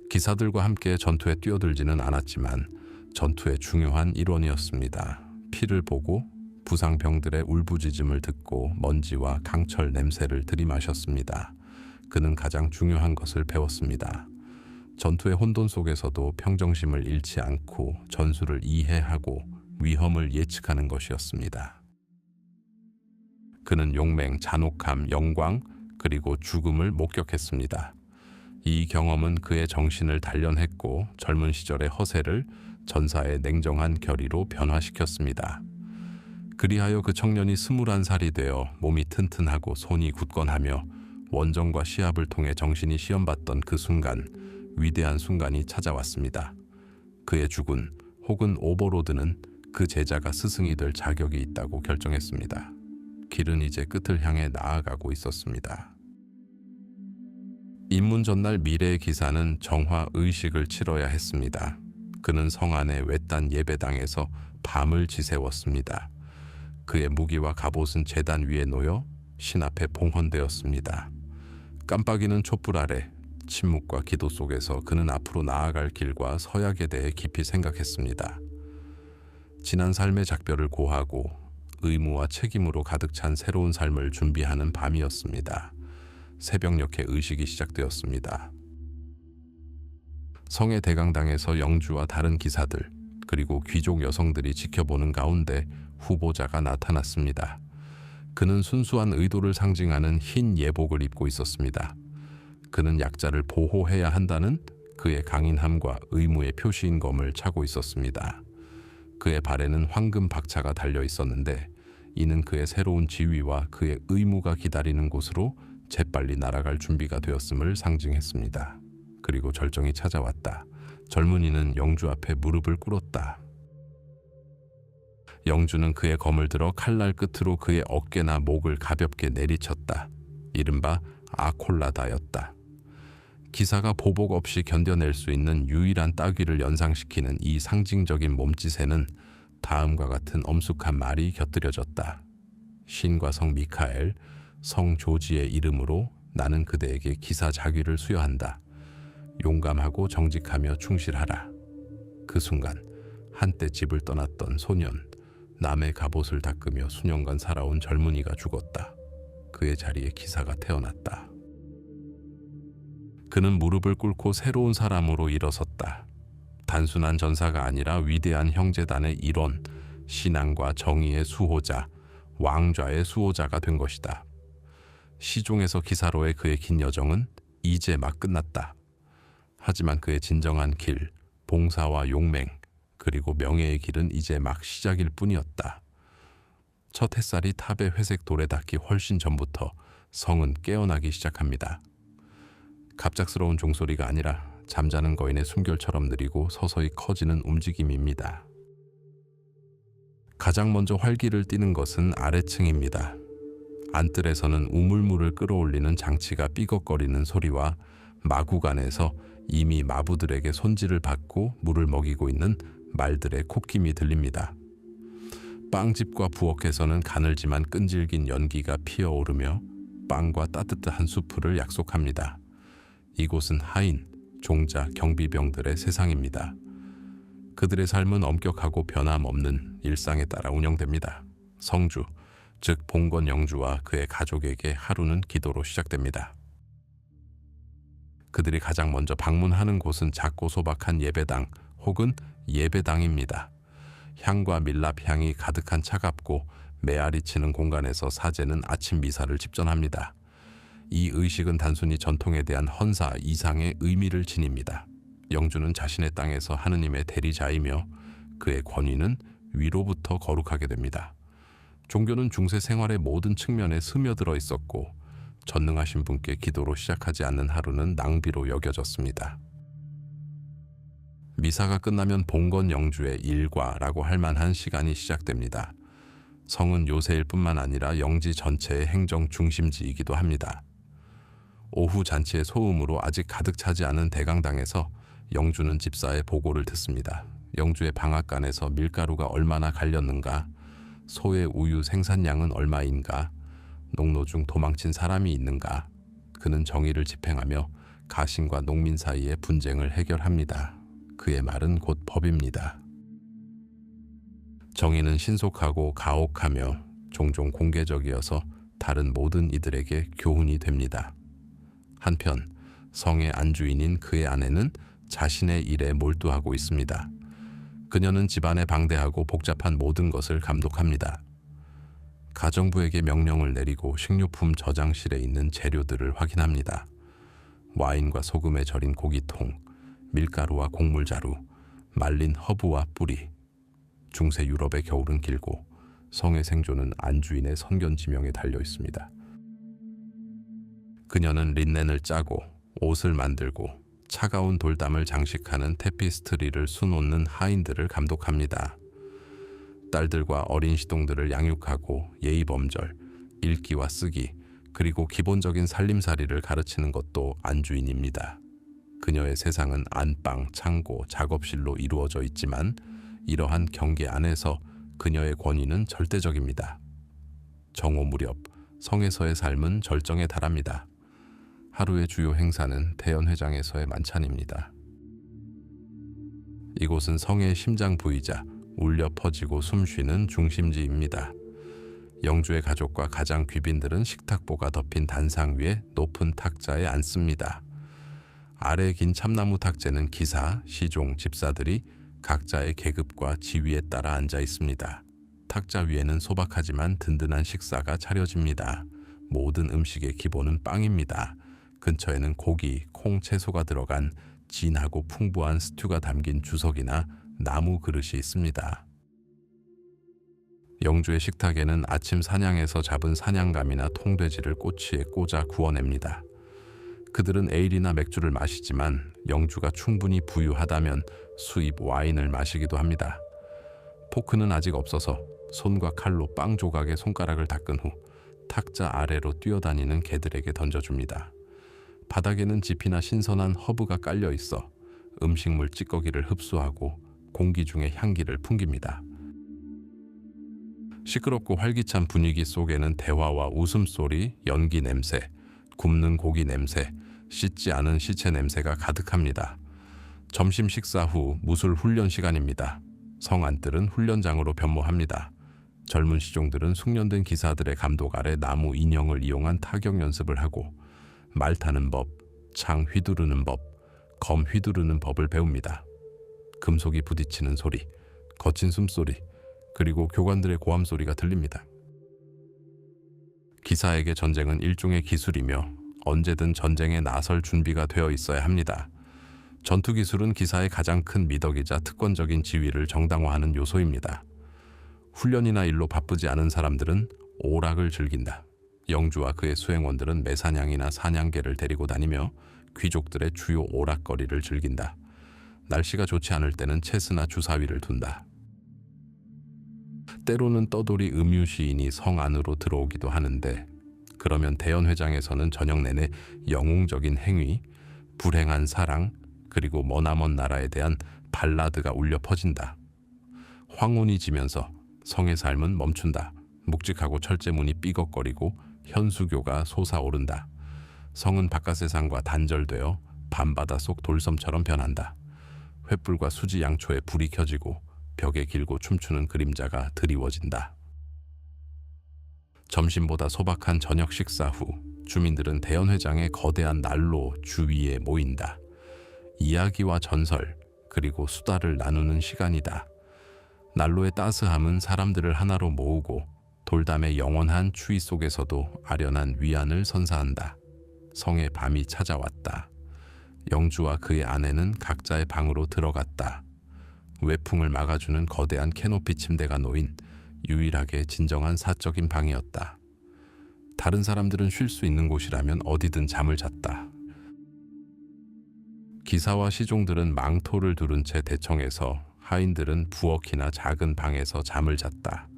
기사들과 함께 전투에 뛰어들지는 않았지만 전투의 중요한 일원이었습니다. 피를 보고 부상병들의 울부짖음을 듣고 먼지와 강철 냄새를 들이마셨습니다. 그는 가장 중요한 것을 배웠습니다. 전투의 혼돈 속에서도 평정심을 잃지 않고 전술을 이해하고 위험을 예측하는 것이었습니다. 그는 용맹, 잔혹함, 영광, 그리고 죽음을 목격했습니다. 이 경험은 그의 정신을 단련했고 젊은 시절의 허세를 전사의 냉정한 결의로 변화시켰습니다. 그리하여 그 청년이 21살이 되어 몸이 튼튼하고 손이 굳건하며 원정과 시합을 통해 정신이 시험받던 그 순간, 위대한 순간이 찾아왔습니다. 그의 죽은 혹은 오버로드는 그 제자가 스승이 될 자격이 있다고 결정했습니다. 길은 이제 끝을 향해 나아가고 있었습니다. 입문 전날 미래의 기사는 정화 의식을 치러야 했습니다. 그는 성 안의 외딴 예배당에서 밤을 지새웠습니다. 그의 무기와 갑옷은 제단 위에 놓여 신 앞에 봉헌되었습니다. 깜빡이는 촛불 아래 침묵과 기도 속에서 그는 앞으로 나아갈 길과 서약에 대해 깊이 생각했습니다. 지난 삶의 작별을 고하고 의무와 책임으로 가득 찬 새로운 삶을 준비하는 밤이었습니다. 새벽녘에 의식이 시작되었습니다. 성의 대강당에서 영주와 다른 기사들 그리고 귀족 여성들이 지켜보는 가운데 후보자가 나타났습니다. 그는 순수한 의도를 상징하는 흰 예복을 입고 있었습니다. 그는 약자를 보호해야 한다는 그의 강인함과 의무의 표시인 검을 차고 있었습니다. 그의 발에는 황금 박차가 달려 있었는데 이는 그의 새로운 지위와 그의 의무가 기다리는 곳으로 재빨리 날아갈 준비가 되었음을 상징했습니다. 그리고 절정이 찾아왔다. 젊은이는 영주 앞에 무릎을 꿇었다. 영주는 그의 검을 들어 칼날 끝으로 그의 어깨나 목을 가볍게 내리쳤다. 이른바 아콜라다였다. 기사가 보복 없이 견뎌낼 수 있는 유일한 따귀를 연상시키는 이 상징적인 몸짓에는 다음과 같은 엄숙한 말이 곁들여졌다. 신과 성 미카엘, 성 조지의 이름으로 나는 그대에게 기사 자귀를 수여한다. 용감하고 정직하며 충실하라. 그 순간 한때 집을 떠났던 소년, 남의 갑옷을 닦으며 수년간 살아온 젊은이가 죽었다. 그의 자리에 기사가 태어났다. 그는 무릎을 꿇고 새로운 사람으로 일어섰다. 단순한 전사가 아니라 위대한 형제단의 일원, 신앙과 정의의 수호자, 왕좌의 수호자가 된 것이다. 시종에서 기사로의 그의 긴 여정은 이제 막 끝났다. 하지만 그의 진정한 길, 봉사와 용맹, 그리고 명예의 길은 이제 막 시작일 뿐이었다. 첫 햇살이 탑의 회색 돌에 닿기 훨씬 전부터 성은 깨어나기 시작합니다. 갑작스러운 종소리가 아니라 잠자는 거인의 숨결처럼 느리고 서서히 커지는 움직임입니다. 가장 먼저 활기를 띠는 것은 아래층입니다. 안뜰에서는 우물물을 끌어올리는 장치가 삐걱거리는 소리와 마구간에서 이미 마부들에게 손질을 받고 물을 먹이고 있는 말들의 콧김이 들립니다. 빵집과 부엌에서는 가늘지만 끈질긴 연기가 피어오르며 빵과 따뜻한 수프를 약속합니다. 이곳은 하인, 종자, 경비병들의 세상입니다. 그들의 삶은 엄격하고 변함없는 일상에 따라 운영됩니다. 성주, 즉 봉건 영주와 그의 가족에게 하루는 기도로 시작됩니다. 그들이 가장 먼저 방문하는 곳은 작고 소박한 예배당 혹은 예배당입니다. 향과 밀랍 향이 가득한 차갑고 메아리 치는 공간에서 사제는 아침 미사를 집전합니다. 이 의식은 단순히 전통에 대한 헌사 이상의 의미를 지닙니다. 영주는 자신의 땅에서 하느님의 대리자이며 그의 권위는 위로부터 거룩하게 됩니다. 종교는 중세 생활의 모든 측면에 스며들어 있었고 전능하신 분께 기도로 시작하지 않는 하루는 낭비로 여겨졌습니다. 미사가 끝나면 봉건 영주의 일과라고 할 만한 시간이 시작됩니다. 성은 요새일 뿐만 아니라 영지 전체의 행정 중심지이기도 합니다. 오후 잔치의 소음으로 아직 가득 차지 않은 대강당에서 영주는 집사의 보고를 듣습니다. 영주의 방앗간에서 밀가루가 얼마나 갈렸는가, 소의 우유 생산량은 얼마인가, 농노 중 도망친 사람이 있는가. 그는 정의를 집행하며 가신과 농민 사이의 분쟁을 해결합니다. 그의 말은 곧 법입니다. 정의는 신속하고 가혹하며 종종 공개적이어서 다른 모든 이들에게 교훈이 됩니다. 한편 성의 안주인인 그의 아내는 자신의 일에 몰두하고 있습니다. 그녀는 집안의 방대하고 복잡한 모든 것을 감독합니다. 가정부에게 명령을 내리고 식료품 저장실에 있는 재료들을 확인합니다. 와인과 소금에 절인 고기통, 밀가루와 곡물자루, 말린 허브와 뿌리. 중세 유럽의 겨울은 길고 성의 생존은 안주인의 선견지명에 달려 있습니다. 그녀는 린넨을 짜고 옷을 만들고 차가운 돌담을 장식하는 테피스트리를 수놓는 하인들을 감독합니다. 딸들과 어린 시동들을 양육하고 예의범절, 읽기와 쓰기, 그리고 기본적인 살림살이를 가르치는 것도 안주인입니다. 그녀의 세상은 안방, 창고, 작업실로 이루어져 있지만 이러한 경계 안에서 그녀의 권위는 절대적입니다. 정오 무렵 성에서의 삶은 절정에 달합니다. 하루의 주요 행사는 대연회장에서의 만찬입니다. 이곳은 성의 심장 부이자 울려 퍼지고 숨쉬는 중심지입니다. 영주의 가족과 가장 귀빈들은 식탁보가 덮인 단상 위에 높은 탁자에 앉습니다. 아래 긴 참나무 탁재는 기사, 시종, 집사들이 각자의 계급과 지위에 따라 앉아 있습니다. 탁자 위에는 소박하지만 든든한 식사가 차려집니다. 모든 음식의 기본은 빵입니다. 근처에는 고기, 콩, 채소가 들어간 진하고 풍부한 스튜가 담긴 주석이나 나무 그릇이 있습니다. 영주의 식탁에는 아침 사냥에서 잡은 사냥감이나 통돼지를 꼬치에 꽂아 구워냅니다. 그들은 에일이나 맥주를 마시지만 영주가 충분히 부유하다면 수입 와인을 마시기도 합니다. 포크는 아직 없어서 손과 칼로 빵 조각에 손가락을 닦은 후 탁자 아래로 뛰어다니는 개들에게 던져줍니다. 바닥에는 짚이나 신선한 허브가 깔려 있어 음식물 찌꺼기를 흡수하고 공기 중의 향기를 풍깁니다. 시끄럽고 활기찬 분위기 속에는 대화와 웃음소리, 연기 냄새, 굽는 고기 냄새, 씻지 않은 시체 냄새가 가득합니다. 점심 식사 후 무술 훈련 시간입니다. 성 안뜰은 훈련장으로 변모합니다. 젊은 시종들은 숙련된 기사들의 감독 아래 나무 인형을 이용한 타격 연습을 하고 말 타는 법, 창 휘두르는 법, 검 휘두르는 법을 배웁니다. 금속이 부딪히는 소리, 거친 숨소리, 그리고 교관들의 고함 소리가 들립니다. 기사에게 전쟁은 일종의 기술이며 언제든 전쟁에 나설 준비가 되어 있어야 합니다. 전투 기술은 기사의 가장 큰 미덕이자 특권적인 지위를 정당화하는 요소입니다. 훈련이나 일로 바쁘지 않은 사람들은 오락을 즐긴다. 영주와 그의 수행원들은 매사냥이나 사냥개를 데리고 다니며 귀족들의 주요 오락거리를 즐긴다. 날씨가 좋지 않을 때는 채스나 주사위를 둔다. 때로는 떠돌이 음유시인이 성 안으로 들어오기도 하는데, 그러면 대연회장에서는 저녁 내내 영웅적인 행위, 불행한 사랑, 그리고 머나먼 나라에 대한 발라드가 울려 퍼진다. 황혼이 지면서 성의 삶은 멈춘다. 묵직하고 철제문이 삐걱거리고 현수교가 솟아오른다. 성은 바깥 세상과 단절되어 밤바다 속 돌섬처럼 변한다. 횃불과 수지 양초에 불이 켜지고 벽에 길고 춤추는 그림자가 드리워진다. 점심보다 소박한 저녁 식사 후 주민들은 대연회장의 거대한 난로 주위에 모인다. 이야기와 전설, 그리고 수다를 나누는 시간이다. 난로의 따스함은 사람들을 하나로 모으고 돌담의 영원한 추위 속에서도 아련한 위안을 선사한다. 성의 밤이 찾아왔다. 영주와 그의 아내는 각자의 방으로 들어갔다. 외풍을 막아주는 거대한 캐노피 침대가 놓인 유일하게 진정한 사적인 방이었다. 다른 사람들은 쉴 수 있는 곳이라면 어디든 잠을 잤다. 기사와 시종들은 망토를 두른 채 대청에서, 하인들은 부엌이나 작은 방에서 잠을 잤다.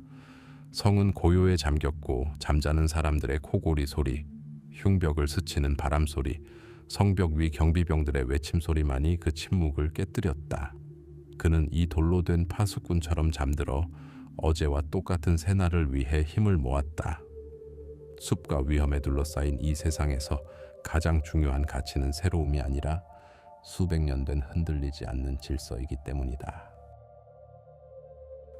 성은 고요에 잠겼고 잠자는 사람들의 코골이 소리, 흉벽을 스치는 바람 소리, 성벽 위 경비병들의 외침 소리만이 그 침묵을 깨뜨렸다. 그는 이 돌로 된 파수꾼처럼 잠들어 어제와 똑같은 새날을 위해 힘을 모았다. 숲과 위험에 둘러싸인 이 세상에서 가장 중요한 가치는 새로움이 아니라 수백 년 된 흔들리지 않는 질서이기 때문이다.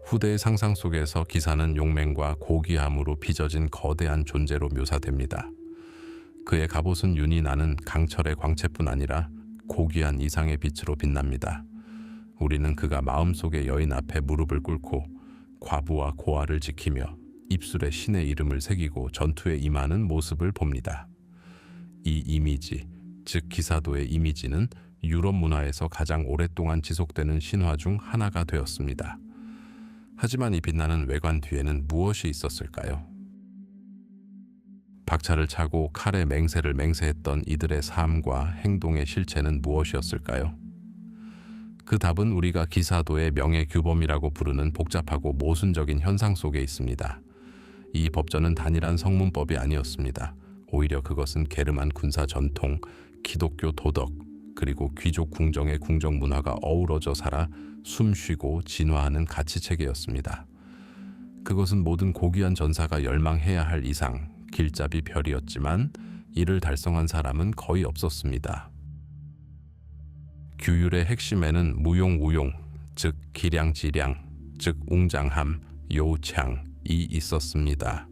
후대의 상상 속에서 기사는 용맹과 고귀함으로 빚어진 거대한 존재로 묘사됩니다. 그의 갑옷은 윤이 나는 강철의 광채뿐 아니라 고귀한 이상의 빛으로 빛납니다. 우리는 그가 마음속의 여인 앞에 무릎을 꿇고 과부와 고아를 지키며 입술에 신의 이름을 새기고 전투에 임하는 모습을 봅니다. 이 이미지, 즉 기사도의 이미지는 유럽 문화에서 가장 오랫동안 지속되는 신화 중 하나가 되었습니다. 하지만 이 빛나는 외관 뒤에는 무엇이 있었을까요? 박차를 차고 칼에 맹세를 맹세했던 이들의 삶과 행동의 실체는 무엇이었을까요? 그 답은 우리가 기사도의 명예규범이라고 부르는 복잡하고 모순적인 현상 속에 있습니다. 이 법전은 단일한 성문법이 아니었습니다. 오히려 그것은 게르만 군사 전통, 기독교 도덕, 그리고 귀족 궁정의 궁정 문화가 어우러져 살아 숨쉬고 진화하는 가치체계였습니다. 그것은 모든 고귀한 전사가 열망해야 할 이상 길잡이 별이었지만 이를 달성한 사람은 거의 없었습니다. 규율의 핵심에는 무용우용, 즉 기량지량, 즉 웅장함, 요창이 있었습니다.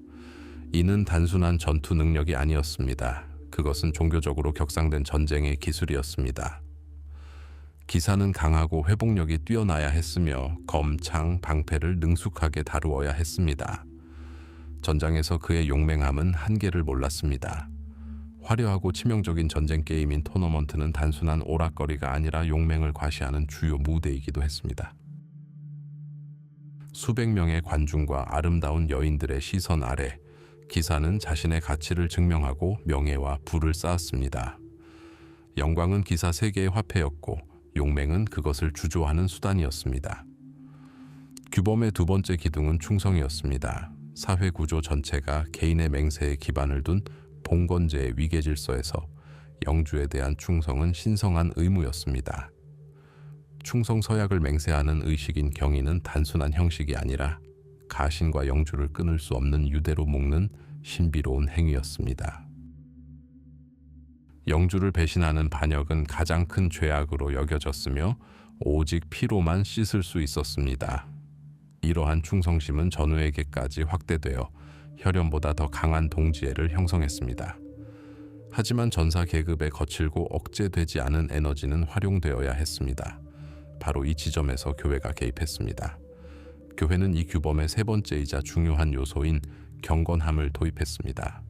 이는 단순한 전투 능력이 아니었습니다. 그것은 종교적으로 격상된 전쟁의 기술이었습니다. 기사는 강하고 회복력이 뛰어나야 했으며 검, 창, 방패를 능숙하게 다루어야 했습니다. 전장에서 그의 용맹함은 한계를 몰랐습니다. 화려하고 치명적인 전쟁 게임인 토너먼트는 단순한 오락거리가 아니라 용맹을 과시하는 주요 무대이기도 했습니다. 수백 명의 관중과 아름다운 여인들의 시선 아래 기사는 자신의 가치를 증명하고 명예와 부를 쌓았습니다. 영광은 기사 세계의 화폐였고 용맹은 그것을 주조하는 수단이었습니다. 규범의 두 번째 기둥은 충성이었습니다. 사회 구조 전체가 개인의 맹세에 기반을 둔 봉건제의 위계 질서에서 영주에 대한 충성은 신성한 의무였습니다. 충성 서약을 맹세하는 의식인 경의는 단순한 형식이 아니라 가신과 영주를 끊을 수 없는 유대로 묶는 신비로운 행위였습니다. 영주를 배신하는 반역은 가장 큰 죄악으로 여겨졌으며 오직 피로만 씻을 수 있었습니다. 이러한 충성심은 전우에게까지 확대되어 혈연보다 더 강한 동지애를 형성했습니다. 하지만 전사 계급의 거칠고 억제되지 않은 에너지는 활용되어야 했습니다. 바로 이 지점에서 교회가 개입했습니다. 교회는 이 규범의 세 번째이자 중요한 요소인 경건함을 도입했습니다.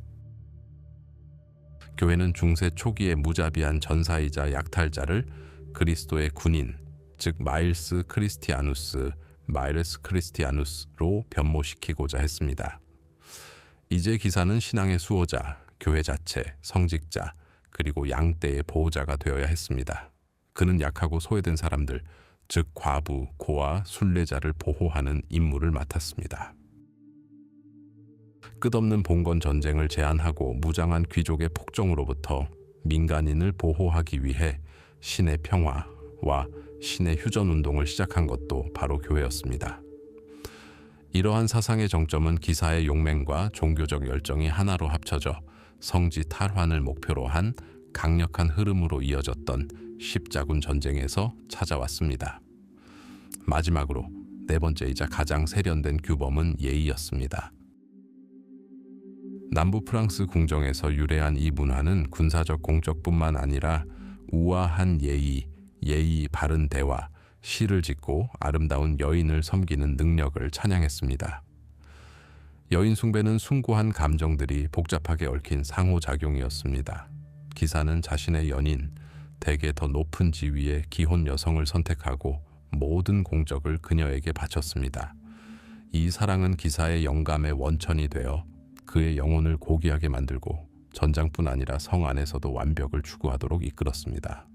교회는 중세 초기의 무자비한 전사이자 약탈자를 그리스도의 군인, 즉 마일스 크리스티아누스로 변모시키고자 했습니다. 이제 기사는 신앙의 수호자, 교회 자체, 성직자, 그리고 양떼의 보호자가 되어야 했습니다. 그는 약하고 소외된 사람들, 즉 과부, 고아, 순례자를 보호하는 임무를 맡았습니다. 끝없는 봉건 전쟁을 제한하고 무장한 귀족의 폭정으로부터 민간인을 보호하기 위해 신의 평화와 신의 휴전 운동을 시작한 것도 바로 교회였습니다. 이러한 사상의 정점은 기사의 용맹과 종교적 열정이 하나로 합쳐져 성지 탈환을 목표로 한 강력한 흐름으로 이어졌던 십자군 전쟁에서 찾아왔습니다. 마지막으로 네 번째이자 가장 세련된 규범은 예의였습니다. 남부 프랑스 궁정에서 유래한 이 문화는 군사적 공적뿐만 아니라 우아한 예의 바른 대화, 시를 짓고 아름다운 여인을 섬기는 능력을 찬양했습니다. 여인 숭배는 숭고한 감정들이 복잡하게 얽힌 상호작용이었습니다. 기사는 자신의 연인, 대개 더 높은 지위의 기혼 여성을 선택하고 모든 공적을 그녀에게 바쳤습니다. 이 사랑은 기사의 영감의 원천이 되어 그의 영혼을 고귀하게 만들고 전장뿐 아니라 성 안에서도 완벽을 추구하도록 이끌었습니다.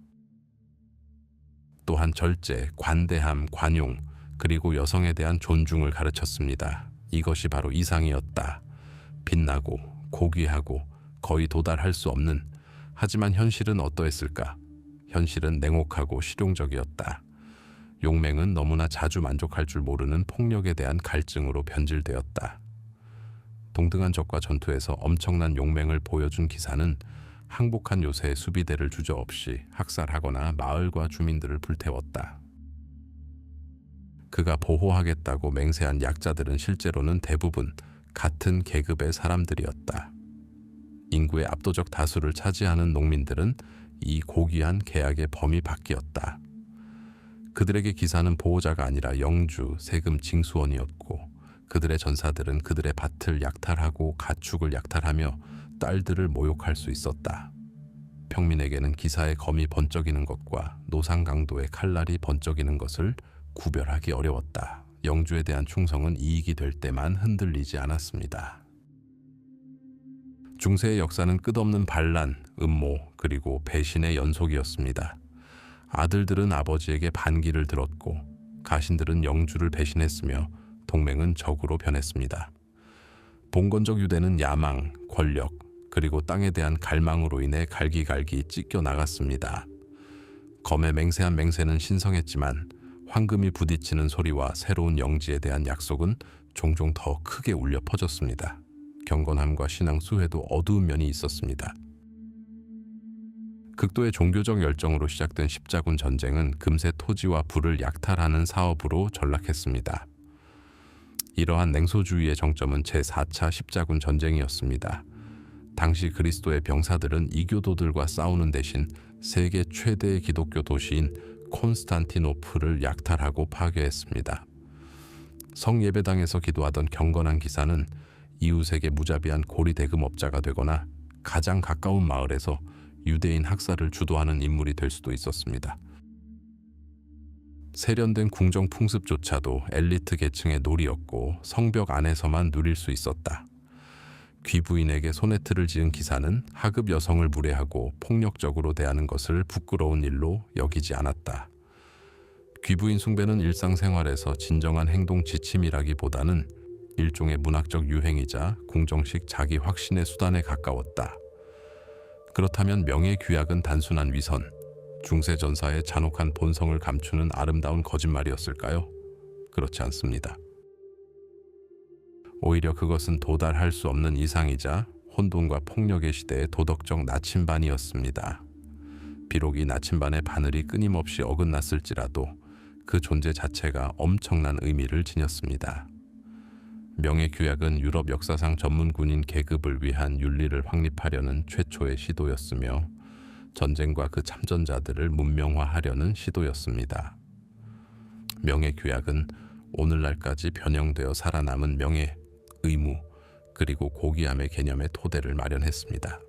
또한 절제, 관대함, 관용, 그리고 여성에 대한 존중을 가르쳤습니다. 이것이 바로 이상이었다. 빛나고 고귀하고 거의 도달할 수 없는, 하지만 현실은 어떠했을까? 현실은 냉혹하고 실용적이었다. 용맹은 너무나 자주 만족할 줄 모르는 폭력에 대한 갈증으로 변질되었다. 동등한 적과 전투에서 엄청난 용맹을 보여준 기사는 항복한 요새의 수비대를 주저없이 학살하거나 마을과 주민들을 불태웠다. 그가 보호하겠다고 맹세한 약자들은 실제로는 대부분 같은 계급의 사람들이었다. 인구의 압도적 다수를 차지하는 농민들은 이 고귀한 계약의 범위 밖이었다. 그들에게 기사는 보호자가 아니라 영주, 세금 징수원이었고, 그들의 전사들은 그들의 밭을 약탈하고 가축을 약탈하며 딸들을 모욕할 수 있었다. 평민에게는 기사의 검이 번쩍이는 것과 노상강도의 칼날이 번쩍이는 것을 구별하기 어려웠다. 영주에 대한 충성은 이익이 될 때만 흔들리지 않았습니다. 중세의 역사는 끝없는 반란, 음모, 그리고 배신의 연속이었습니다. 아들들은 아버지에게 반기를 들었고, 가신들은 영주를 배신했으며 동맹은 적으로 변했습니다. 봉건적 유대는 야망, 권력, 그리고 땅에 대한 갈망으로 인해 갈기갈기 찢겨 나갔습니다. 검의 맹세한 맹세는 신성했지만 황금이 부딪히는 소리와 새로운 영지에 대한 약속은 종종 더 크게 울려 퍼졌습니다. 경건함과 신앙 수혜도 어두운 면이 있었습니다. 극도의 종교적 열정으로 시작된 십자군 전쟁은 금세 토지와 부를 약탈하는 사업으로 전락했습니다. 이러한 냉소주의의 정점은 제4차 십자군 전쟁이었습니다. 당시 그리스도의 병사들은 이교도들과 싸우는 대신 세계 최대의 기독교 도시인 콘스탄티노플을 약탈하고 파괴했습니다. 성예배당에서 기도하던 경건한 기사는 이웃에게 무자비한 고리대금업자가 되거나 가장 가까운 마을에서 유대인 학살을 주도하는 인물이 될 수도 있었습니다. 세련된 궁정 풍습조차도 엘리트 계층의 놀이였고 성벽 안에서만 누릴 수 있었다. 귀부인에게 소네트를 지은 기사는 하급 여성을 무례하고 폭력적으로 대하는 것을 부끄러운 일로 여기지 않았다. 귀부인 숭배는 일상생활에서 진정한 행동 지침이라기보다는 일종의 문학적 유행이자 궁정식 자기 확신의 수단에 가까웠다. 그렇다면 명예 규약은 단순한 위선, 중세 전사의 잔혹한 본성을 감추는 아름다운 거짓말이었을까요? 그렇지 않습니다. 오히려 그것은 도달할 수 없는 이상이자 혼돈과 폭력의 시대의 도덕적 나침반이었습니다. 비록 이 나침반의 바늘이 끊임없이 어긋났을지라도 그 존재 자체가 엄청난 의미를 지녔습니다. 명예규약은 유럽 역사상 전문 군인 계급을 위한 윤리를 확립하려는 최초의 시도였으며 전쟁과 그 참전자들을 문명화하려는 시도였습니다. 명예규약은 오늘날까지 변형되어 살아남은 명예, 의무, 그리고 고귀함의 개념의 토대를 마련했습니다.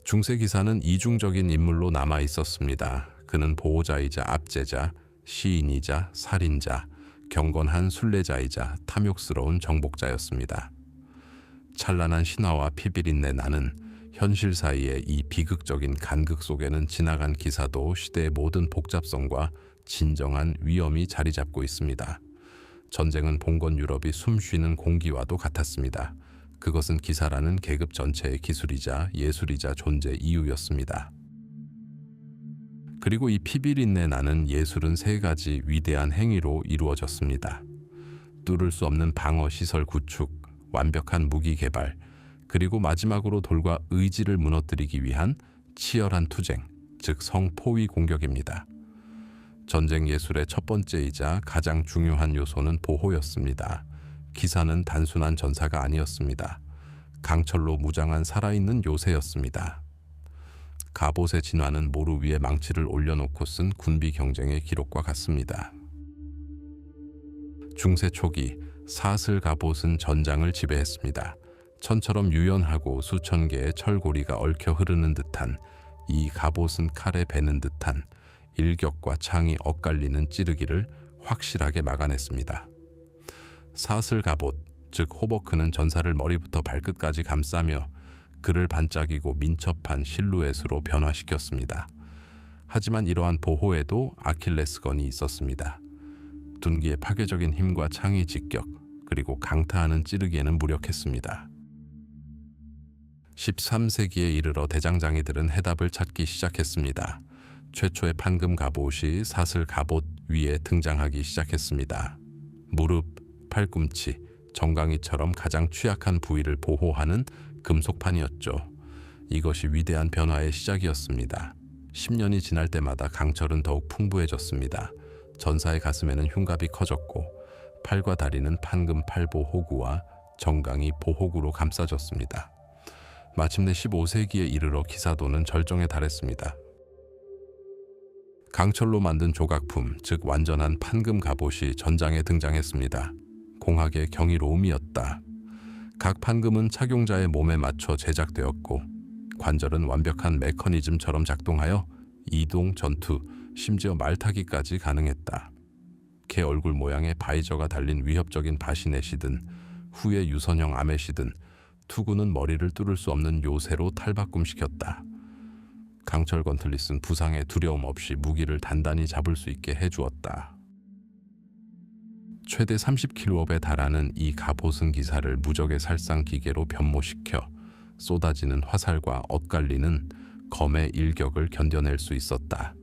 중세 기사는 이중적인 인물로 남아 있었습니다. 그는 보호자이자 압제자, 시인이자 살인자, 경건한 순례자이자 탐욕스러운 정복자였습니다. 찬란한 신화와 피비린내 나는 현실 사이의 이 비극적인 간극 속에는 지나간 기사도 시대의 모든 복잡성과 진정한 위험이 자리 잡고 있습니다. 전쟁은 봉건 유럽이 숨쉬는 공기와도 같았습니다. 그것은 기사라는 계급 전체의 기술이자 예술이자 존재 이유였습니다. 그리고 이 피비린내 나는 예술은 세 가지 위대한 행위로 이루어졌습니다. 뚫을 수 없는 방어 시설 구축, 완벽한 무기 개발, 그리고 마지막으로 돌과 의지를 무너뜨리기 위한 치열한 투쟁, 즉 성포위 공격입니다. 전쟁 예술의 첫 번째이자 가장 중요한 요소는 보호였습니다. 기사는 단순한 전사가 아니었습니다. 강철로 무장한 살아있는 요새였습니다. 갑옷의 진화는 모루 위에 망치를 올려놓고 쓴 군비 경쟁의 기록과 같습니다. 중세 초기 사슬 갑옷은 전장을 지배했습니다. 천처럼 유연하고 수천 개의 철고리가 얽혀 흐르는 듯한, 이 갑옷은 칼에 베는 듯한 일격과 창이 엇갈리는 찌르기를 확실하게 막아냈습니다. 사슬 갑옷, 즉 호버크는 전사를 머리부터 발끝까지 감싸며 그를 반짝이고 민첩한 실루엣으로 변화시켰습니다. 하지만 이러한 보호에도 아킬레스건이 있었습니다. 둔기의 파괴적인 힘과 창의 직격, 그리고 강타하는 찌르기에는 무력했습니다. 13세기에 이르러 대장장이들은 해답을 찾기 시작했습니다. 최초의 판금 갑옷이 사슬 갑옷 위에 등장하기 시작했습니다. 무릎, 팔꿈치, 정강이처럼 가장 취약한 부위를 보호하는 금속판이었죠. 이것이 위대한 변화의 시작이었습니다. 10년이 지날 때마다 강철은 더욱 풍부해졌습니다. 전사의 가슴에는 흉갑이 커졌고 팔과 다리는 판금 팔보 호구와 정강이 보호구로 감싸졌습니다. 마침내 15세기에 이르러 기사도는 절정에 달했습니다. 강철로 만든 조각품, 즉 완전한 판금 갑옷이 전장에 등장했습니다. 공학의 경이로움이었다. 각 판금은 착용자의 몸에 맞춰 제작되었고 관절은 완벽한 메커니즘처럼 작동하여 이동, 전투, 심지어 말타기까지 가능했다. 개 얼굴 모양의 바이저가 달린 위협적인 바시넷이든 후의 유선형 아멧이든 투구는 머리를 뚫을 수 없는 요새로 탈바꿈시켰다. 강철 건틀릿은 부상에 두려움 없이 무기를 단단히 잡을 수 있게 해주었다. 최대 30kg에 달하는 이 갑옷은 기사를 무적의 살상 기계로 변모시켜 쏟아지는 화살과 엇갈리는 검의 일격을 견뎌낼 수 있었다.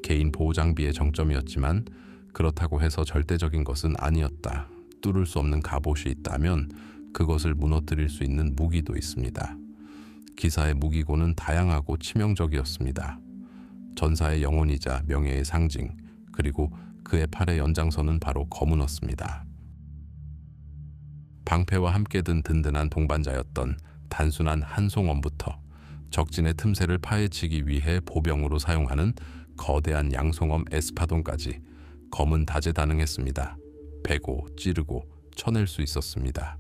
개인 보호 장비의 정점이었지만 그렇다고 해서 절대적인 것은 아니었다. 뚫을 수 없는 갑옷이 있다면 그것을 무너뜨릴 수 있는 무기도 있습니다. 기사의 무기고는 다양하고 치명적이었습니다. 전사의 영혼이자 명예의 상징, 그리고 그의 팔의 연장선은 바로 검은었습니다. 방패와 함께 든 든든한 동반자였던 단순한 한송엄부터 적진의 틈새를 파헤치기 위해 보병으로 사용하는 거대한 양송엄 에스파돈까지 검은 다재다능했습니다. 베고, 찌르고, 쳐낼 수 있었습니다.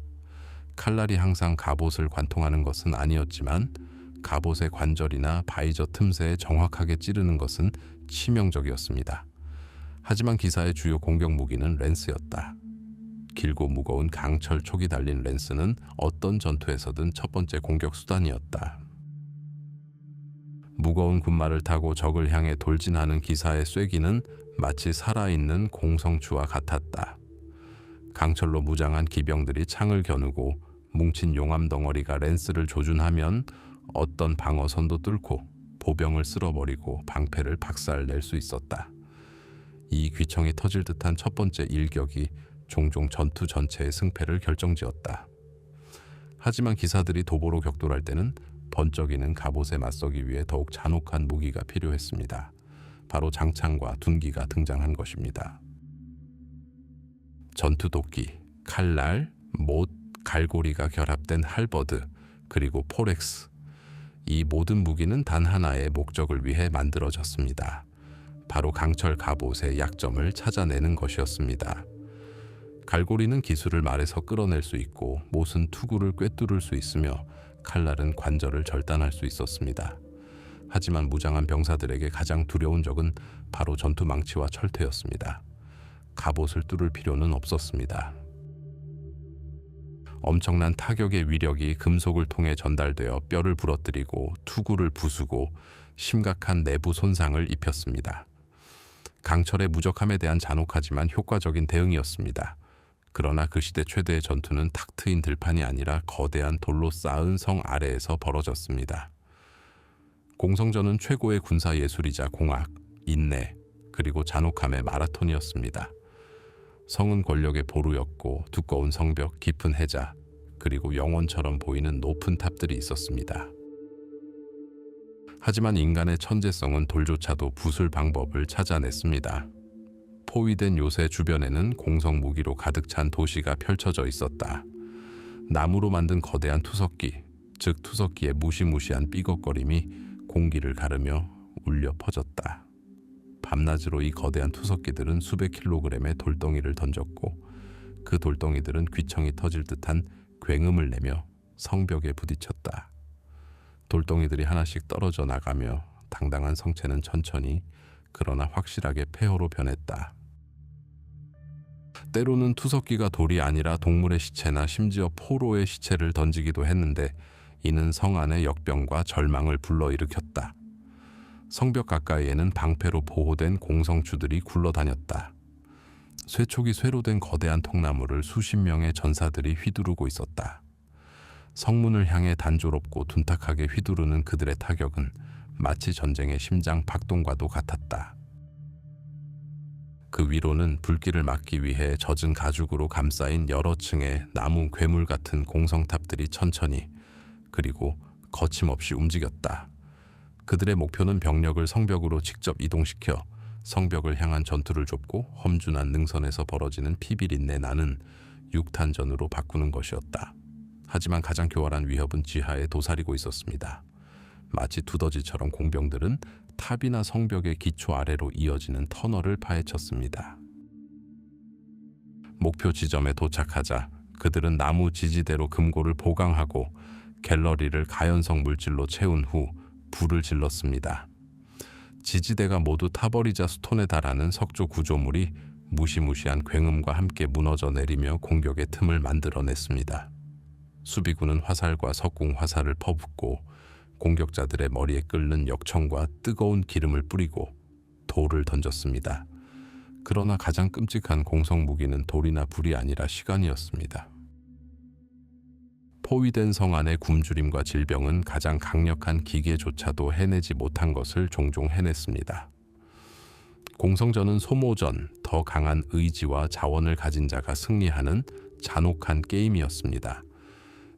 칼날이 항상 갑옷을 관통하는 것은 아니었지만 갑옷의 관절이나 바이저 틈새에 정확하게 찌르는 것은 치명적이었습니다. 하지만 기사의 주요 공격 무기는 랜스였다. 길고 무거운 강철 촉이 달린 랜스는 어떤 전투에서든 첫 번째 공격 수단이었다. 무거운 군마를 타고 적을 향해 돌진하는 기사의 쐐기는 마치 살아있는 공성추와 같았다. 강철로 무장한 기병들이 창을 겨누고 뭉친 용암 덩어리가 랜스를 조준하면 어떤 방어선도 뚫고 보병을 쓸어버리고 방패를 박살낼 수 있었다. 이 귀청이 터질 듯한 첫 번째 일격이 종종 전투 전체의 승패를 결정지었다. 하지만 기사들이 도보로 격돌할 때는 번쩍이는 갑옷에 맞서기 위해 더욱 잔혹한 무기가 필요했습니다. 바로 장창과 둔기가 등장한 것입니다. 전투 도끼, 칼날, 못, 갈고리가 결합된 할버드, 그리고 포렉스. 이 모든 무기는 단 하나의 목적을 위해 만들어졌습니다. 바로 강철 갑옷의 약점을 찾아내는 것이었습니다. 갈고리는 기술을 말에서 끌어낼 수 있고, 못은 투구를 꿰뚫을 수 있으며, 칼날은 관절을 절단할 수 있었습니다. 하지만 무장한 병사들에게 가장 두려운 적은 바로 전투 망치와 철퇴였습니다. 갑옷을 뚫을 필요는 없었습니다. 엄청난 타격의 위력이 금속을 통해 전달되어 뼈를 부러뜨리고 투구를 부수고 심각한 내부 손상을 입혔습니다. 강철의 무적함에 대한 잔혹하지만 효과적인 대응이었습니다. 그러나 그 시대 최대의 전투는 탁 트인 들판이 아니라 거대한 돌로 쌓은 성 아래에서 벌어졌습니다. 공성전은 최고의 군사 예술이자 공학, 인내, 그리고 잔혹함의 마라톤이었습니다. 성은 권력의 보루였고 두꺼운 성벽, 깊은 해자, 그리고 영원처럼 보이는 높은 탑들이 있었습니다. 하지만 인간의 천재성은 돌조차도 부술 방법을 찾아냈습니다. 포위된 요새 주변에는 공성 무기로 가득 찬 도시가 펼쳐져 있었다. 나무로 만든 거대한 투석기, 즉 투석기의 무시무시한 삐걱거림이 공기를 가르며 울려 퍼졌다. 밤낮으로 이 거대한 투석기들은 수백 킬로그램의 돌덩이를 던졌고, 그 돌덩이들은 귀청이 터질 듯한 굉음을 내며 성벽에 부딪혔다. 돌덩이들이 하나씩 떨어져 나가며 당당한 성체는 천천히 그러나 확실하게 폐허로 변했다. 때로는 투석기가 돌이 아니라 동물의 시체나 심지어 포로의 시체를 던지기도 했는데, 이는 성 안의 역병과 절망을 불러일으켰다. 성벽 가까이에는 방패로 보호된 공성추들이 굴러다녔다. 쇠촉이 쇠로 된 거대한 통나무를 수십 명의 전사들이 휘두르고 있었다. 성문을 향해 단조롭고 둔탁하게 휘두르는 그들의 타격은 마치 전쟁의 심장 박동과도 같았다. 그 위로는 불길을 막기 위해 젖은 가죽으로 감싸인 여러 층의 나무 괴물 같은 공성탑들이 천천히, 그리고 거침없이 움직였다. 그들의 목표는 병력을 성벽으로 직접 이동시켜 성벽을 향한 전투를 좁고 험준한 능선에서 벌어지는 피비린내 나는 육탄전으로 바꾸는 것이었다. 하지만 가장 교활한 위협은 지하에 도사리고 있었습니다. 마치 두더지처럼 공병들은 탑이나 성벽의 기초 아래로 이어지는 터널을 파헤쳤습니다. 목표 지점에 도착하자 그들은 나무 지지대로 금고를 보강하고 갤러리를 가연성 물질로 채운 후 불을 질렀습니다. 지지대가 모두 타버리자 스톤에 달하는 석조 구조물이 무시무시한 굉음과 함께 무너져 내리며 공격의 틈을 만들어냈습니다. 수비군은 화살과 석궁 화살을 퍼붓고 공격자들의 머리에 끓는 역청과 뜨거운 기름을 뿌리고 돌을 던졌습니다. 그러나 가장 끔찍한 공성 무기는 돌이나 불이 아니라 시간이었습니다. 포위된 성 안의 굶주림과 질병은 가장 강력한 기계조차도 해내지 못한 것을 종종 해냈습니다. 공성전은 소모전, 더 강한 의지와 자원을 가진 자가 승리하는 잔혹한 게임이었습니다.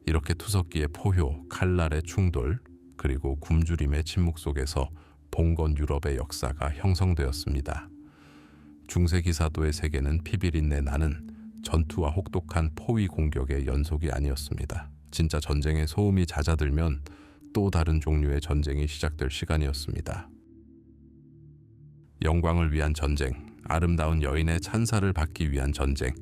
이렇게 투석기의 포효, 칼날의 충돌, 그리고 굶주림의 침묵 속에서 봉건 유럽의 역사가 형성되었습니다. 중세기사도의 세계는 피비린내 나는 전투와 혹독한 포위 공격의 연속이 아니었습니다. 진짜 전쟁의 소음이 잦아들면 또 다른 종류의 전쟁이 시작될 시간이었습니다. 영광을 위한 전쟁, 아름다운 여인의 찬사를 받기 위한 전쟁,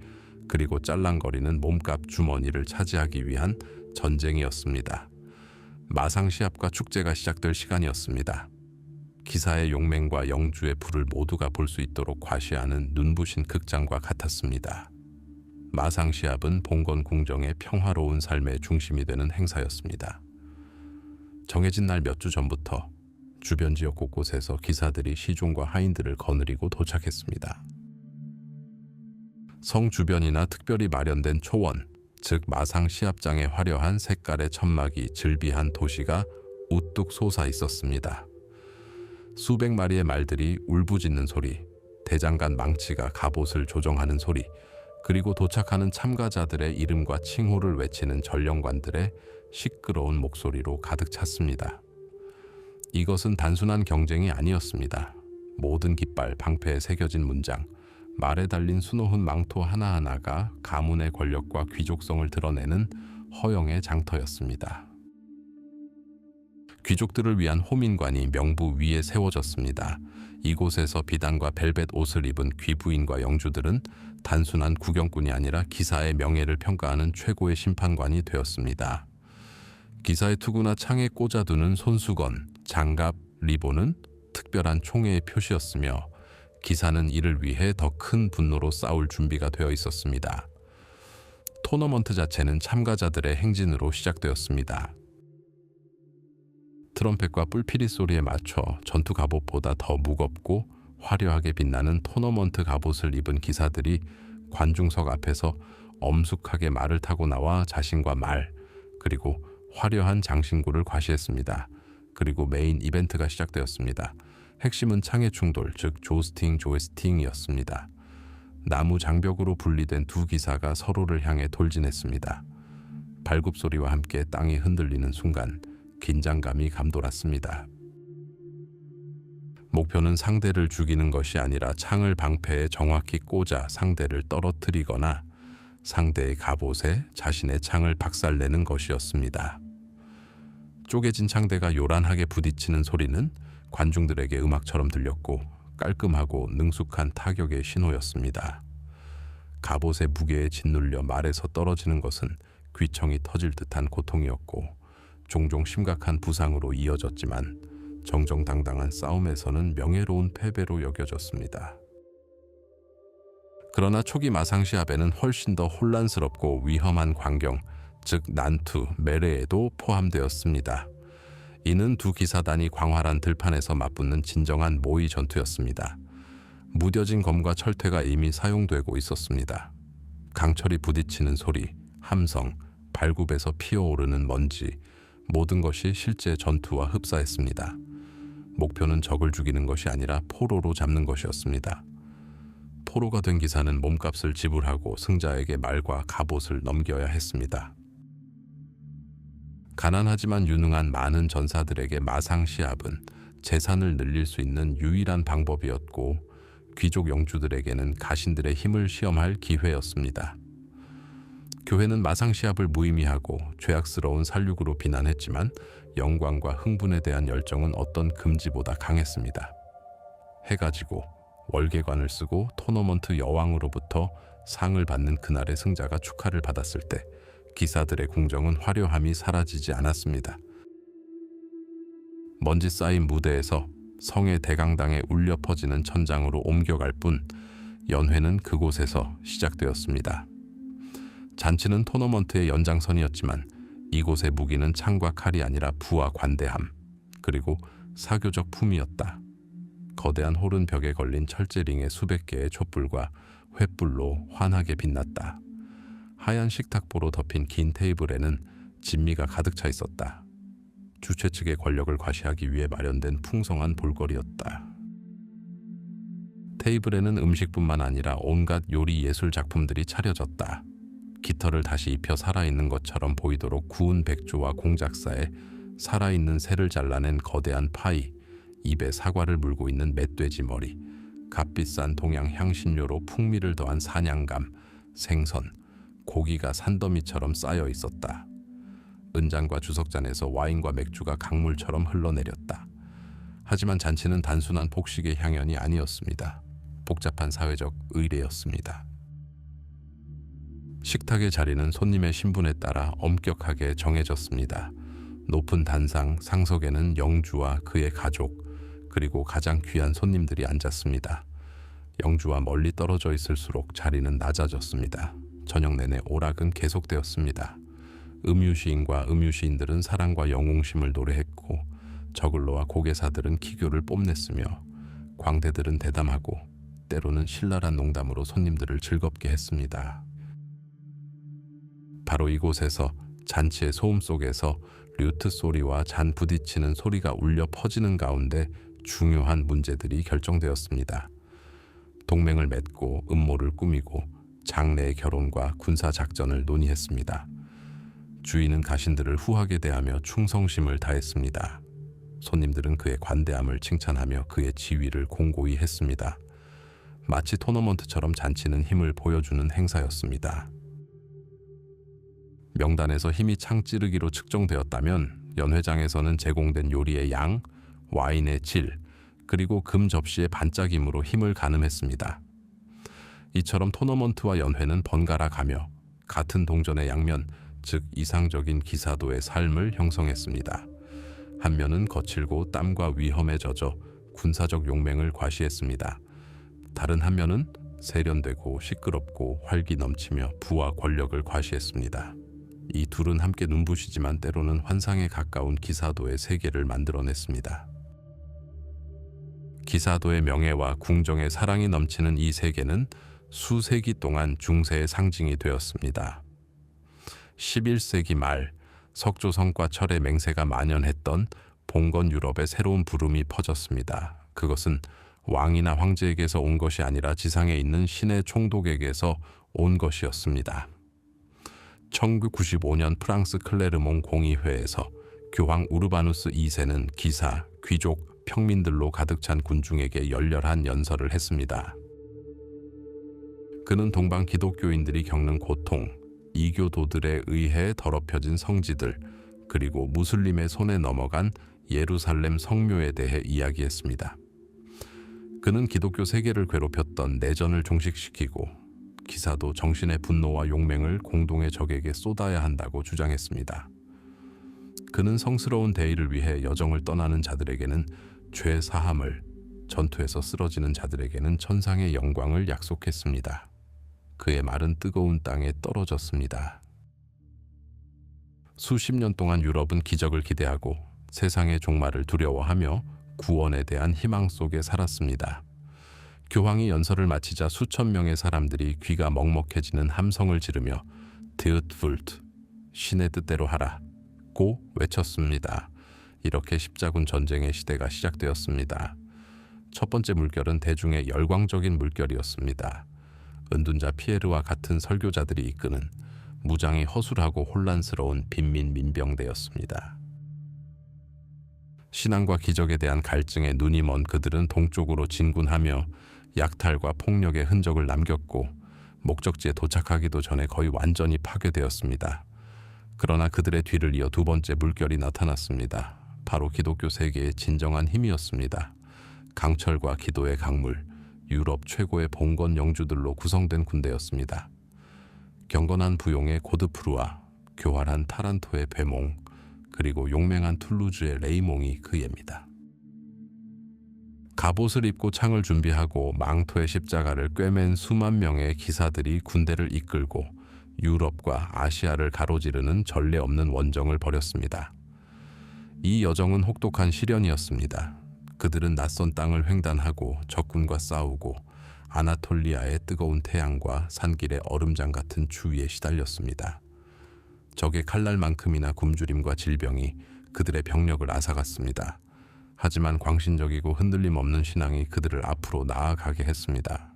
그리고 짤랑거리는 몸값 주머니를 차지하기 위한 전쟁이었습니다. 마상 시합과 축제가 시작될 시간이었습니다. 기사의 용맹과 영주의 불을 모두가 볼 수 있도록 과시하는 눈부신 극장과 같았습니다. 마상 시합은 봉건 궁정의 평화로운 삶의 중심이 되는 행사였습니다. 정해진 날 몇 주 전부터 주변 지역 곳곳에서 기사들이 시종과 하인들을 거느리고 도착했습니다. 성 주변이나 특별히 마련된 초원, 즉 마상 시합장에 화려한 색깔의 천막이 즐비한 도시가 우뚝 솟아 있었습니다. 수백 마리의 말들이 울부짖는 소리, 대장간 망치가 갑옷을 조정하는 소리, 그리고 도착하는 참가자들의 이름과 칭호를 외치는 전령관들의 시끄러운 목소리로 가득 찼습니다. 이것은 단순한 경쟁이 아니었습니다. 모든 깃발, 방패에 새겨진 문장, 말에 달린 수놓은 망토 하나하나가 가문의 권력과 귀족성을 드러내는 허영의 장터였습니다. 귀족들을 위한 호민관이 명부 위에 세워졌습니다. 이곳에서 비단과 벨벳 옷을 입은 귀부인과 영주들은 단순한 구경꾼이 아니라 기사의 명예를 평가하는 최고의 심판관이 되었습니다. 기사의 투구나 창에 꽂아두는 손수건, 장갑, 리본은 특별한 총애의 표시였으며 기사는 이를 위해 더 큰 분노로 싸울 준비가 되어 있었습니다. 토너먼트 자체는 참가자들의 행진으로 시작되었습니다. 트럼펫과 뿔피리 소리에 맞춰 전투 갑옷보다 더 무겁고 화려하게 빛나는 토너먼트 갑옷을 입은 기사들이 관중석 앞에서 엄숙하게 말을 타고 나와 자신과 말, 그리고 화려한 장신구를 과시했습니다. 그리고 메인 이벤트가 시작되었습니다. 핵심은 창의 충돌, 즉 조스팅, 조에스팅이었습니다. 나무 장벽으로 분리된 두 기사가 서로를 향해 돌진했습니다. 발굽 소리와 함께 땅이 흔들리는 순간 긴장감이 감돌았습니다. 목표는 상대를 죽이는 것이 아니라 창을 방패에 정확히 꽂아 상대를 떨어뜨리거나 상대의 갑옷에 자신의 창을 박살내는 것이었습니다. 쪼개진 창대가 요란하게 부딪히는 소리는 관중들에게 음악처럼 들렸고 깔끔하고 능숙한 타격의 신호였습니다. 갑옷의 무게에 짓눌려 말에서 떨어지는 것은 귀청이 터질 듯한 고통이었고 종종 심각한 부상으로 이어졌지만 정정당당한 싸움에서는 명예로운 패배로 여겨졌습니다. 그러나 초기 마상시합에는 훨씬 더 혼란스럽고 위험한 광경, 즉 난투, 메레에도 포함되었습니다. 이는 두 기사단이 광활한 들판에서 맞붙는 진정한 모의 전투였습니다. 무뎌진 검과 철퇴가 이미 사용되고 있었습니다. 강철이 부딪히는 소리, 함성, 발굽에서 피어오르는 먼지, 모든 것이 실제 전투와 흡사했습니다. 목표는 적을 죽이는 것이 아니라 포로로 잡는 것이었습니다. 포로가 된 기사는 몸값을 지불하고 승자에게 말과 갑옷을 넘겨야 했습니다. 가난하지만 유능한 많은 전사들에게 마상시합은 재산을 늘릴 수 있는 유일한 방법이었고 귀족 영주들에게는 가신들의 힘을 시험할 기회였습니다. 교회는 마상시합을 무의미하고 죄악스러운 살육으로 비난했지만 영광과 흥분에 대한 열정은 어떤 금지보다 강했습니다. 해가 지고 월계관을 쓰고 토너먼트 여왕으로부터 상을 받는 그날의 승자가 축하를 받았을 때 기사들의 궁정은 화려함이 사라지지 않았습니다. 먼지 쌓인 무대에서 성의 대강당에 울려 퍼지는 천장으로 옮겨갈 뿐 연회는 그곳에서 시작되었습니다. 잔치는 토너먼트의 연장선이었지만 이곳의 무기는 창과 칼이 아니라 부와 관대함, 그리고 사교적 품이었다. 거대한 홀은 벽에 걸린 철제링의 수백 개의 촛불과 횃불로 환하게 빛났다. 하얀 식탁보로 덮인 긴 테이블에는 진미가 가득 차 있었다. 주최 측의 권력을 과시하기 위해 마련된 풍성한 볼거리였다. 테이블에는 음식뿐만 아니라 온갖 요리 예술 작품들이 차려졌다. 깃털을 다시 입혀 살아있는 것처럼 보이도록 구운 백조와 공작사에 살아있는 새를 잘라낸 거대한 파이, 입에 사과를 물고 있는 멧돼지 머리, 값비싼 동양 향신료로 풍미를 더한 사냥감, 생선, 고기가 산더미처럼 쌓여 있었다. 은잔과 주석잔에서 와인과 맥주가 강물처럼 흘러내렸다. 하지만 잔치는 단순한 복식의 향연이 아니었습니다. 복잡한 사회적 의례였습니다. 식탁의 자리는 손님의 신분에 따라 엄격하게 정해졌습니다. 높은 단상, 상석에는 영주와 그의 가족, 그리고 가장 귀한 손님들이 앉았습니다. 영주와 멀리 떨어져 있을수록 자리는 낮아졌습니다. 저녁 내내 오락은 계속되었습니다. 음유시인과 음유시인들은 사랑과 영웅심을 노래했고 저글러와 고개사들은 기교를 뽐냈으며 광대들은 대담하고 때로는 신랄한 농담으로 손님들을 즐겁게 했습니다. 바로 이곳에서 잔치의 소음 속에서 류트 소리와 잔 부딪히는 소리가 울려 퍼지는 가운데 중요한 문제들이 결정되었습니다. 동맹을 맺고 음모를 꾸미고 장래의 결혼과 군사 작전을 논의했습니다. 주인은 가신들을 후하게 대하며 충성심을 다했습니다. 손님들은 그의 관대함을 칭찬하며 그의 지위를 공고히 했습니다. 마치 토너먼트처럼 잔치는 힘을 보여주는 행사였습니다. 명단에서 힘이 창 찌르기로 측정되었다면 연회장에서는 제공된 요리의 양, 와인의 질, 그리고 금 접시의 반짝임으로 힘을 가늠했습니다. 이처럼 토너먼트와 연회는 번갈아 가며 같은 동전의 양면, 즉 이상적인 기사도의 삶을 형성했습니다. 한 면은 거칠고 땀과 위험에 젖어 군사적 용맹을 과시했습니다. 다른 한 면은 세련되고 시끄럽고 활기 넘치며 부와 권력을 과시했습니다. 이 둘은 함께 눈부시지만 때로는 환상에 가까운 기사도의 세계를 만들어냈습니다. 기사도의 명예와 궁정의 사랑이 넘치는 이 세계는 수세기 동안 중세의 상징이 되었습니다. 11세기 말 석조성과 철의 맹세가 만연했던 봉건 유럽의 새로운 부름이 퍼졌습니다. 그것은 왕이나 황제에게서 온 것이 아니라 지상에 있는 신의 총독에게서 온 것이었습니다. 1995년 프랑스 클레르몽 공의회에서 교황 우르바누스 2세는 기사, 귀족, 평민들로 가득 찬 군중에게 열렬한 연설을 했습니다. 그는 동방 기독교인들이 겪는 고통, 이교도들에 의해 더럽혀진 성지들, 그리고 무슬림의 손에 넘어간 예루살렘 성묘에 대해 이야기했습니다. 그는 기독교 세계를 괴롭혔던 내전을 종식시키고 기사도 정신의 분노와 용맹을 공동의 적에게 쏟아야 한다고 주장했습니다. 그는 성스러운 대의를 위해 여정을 떠나는 자들에게는 죄 사함을, 전투에서 쓰러지는 자들에게는 천상의 영광을 약속했습니다. 그의 말은 뜨거운 땅에 떨어졌습니다. 수십 년 동안 유럽은 기적을 기대하고 세상의 종말을 두려워하며 구원에 대한 희망 속에 살았습니다. 교황이 연설을 마치자 수천 명의 사람들이 귀가 먹먹해지는 함성을 지르며 드읒불트, 신의 뜻대로 하라고 외쳤습니다. 이렇게 십자군 전쟁의 시대가 시작되었습니다. 첫 번째 물결은 대중의 열광적인 물결이었습니다. 은둔자 피에르와 같은 설교자들이 이끄는 무장이 허술하고 혼란스러운 빈민 민병대였습니다. 신앙과 기적에 대한 갈증에 눈이 먼 그들은 동쪽으로 진군하며 약탈과 폭력의 흔적을 남겼고 목적지에 도착하기도 전에 거의 완전히 파괴되었습니다. 그러나 그들의 뒤를 이어 두 번째 물결이 나타났습니다. 바로 기독교 세계의 진정한 힘이었습니다. 강철과 기도의 강물, 유럽 최고의 봉건 영주들로 구성된 군대였습니다. 경건한 부용의 고드프루아, 교활한 타란토의 베몽, 그리고 용맹한 툴루즈의 레이몽이 그예입니다. 갑옷을 입고 창을 준비하고 망토의 십자가를 꿰맨 수만 명의 기사들이 군대를 이끌고 유럽과 아시아를 가로지르는 전례 없는 원정을 벌였습니다. 이 여정은 혹독한 시련이었습니다. 그들은 낯선 땅을 횡단하고 적군과 싸우고 아나톨리아의 뜨거운 태양과 산길의 얼음장 같은 추위에 시달렸습니다. 적의 칼날만큼이나 굶주림과 질병이 그들의 병력을 앗아갔습니다. 하지만 광신적이고 흔들림 없는 신앙이 그들을 앞으로 나아가게 했습니다.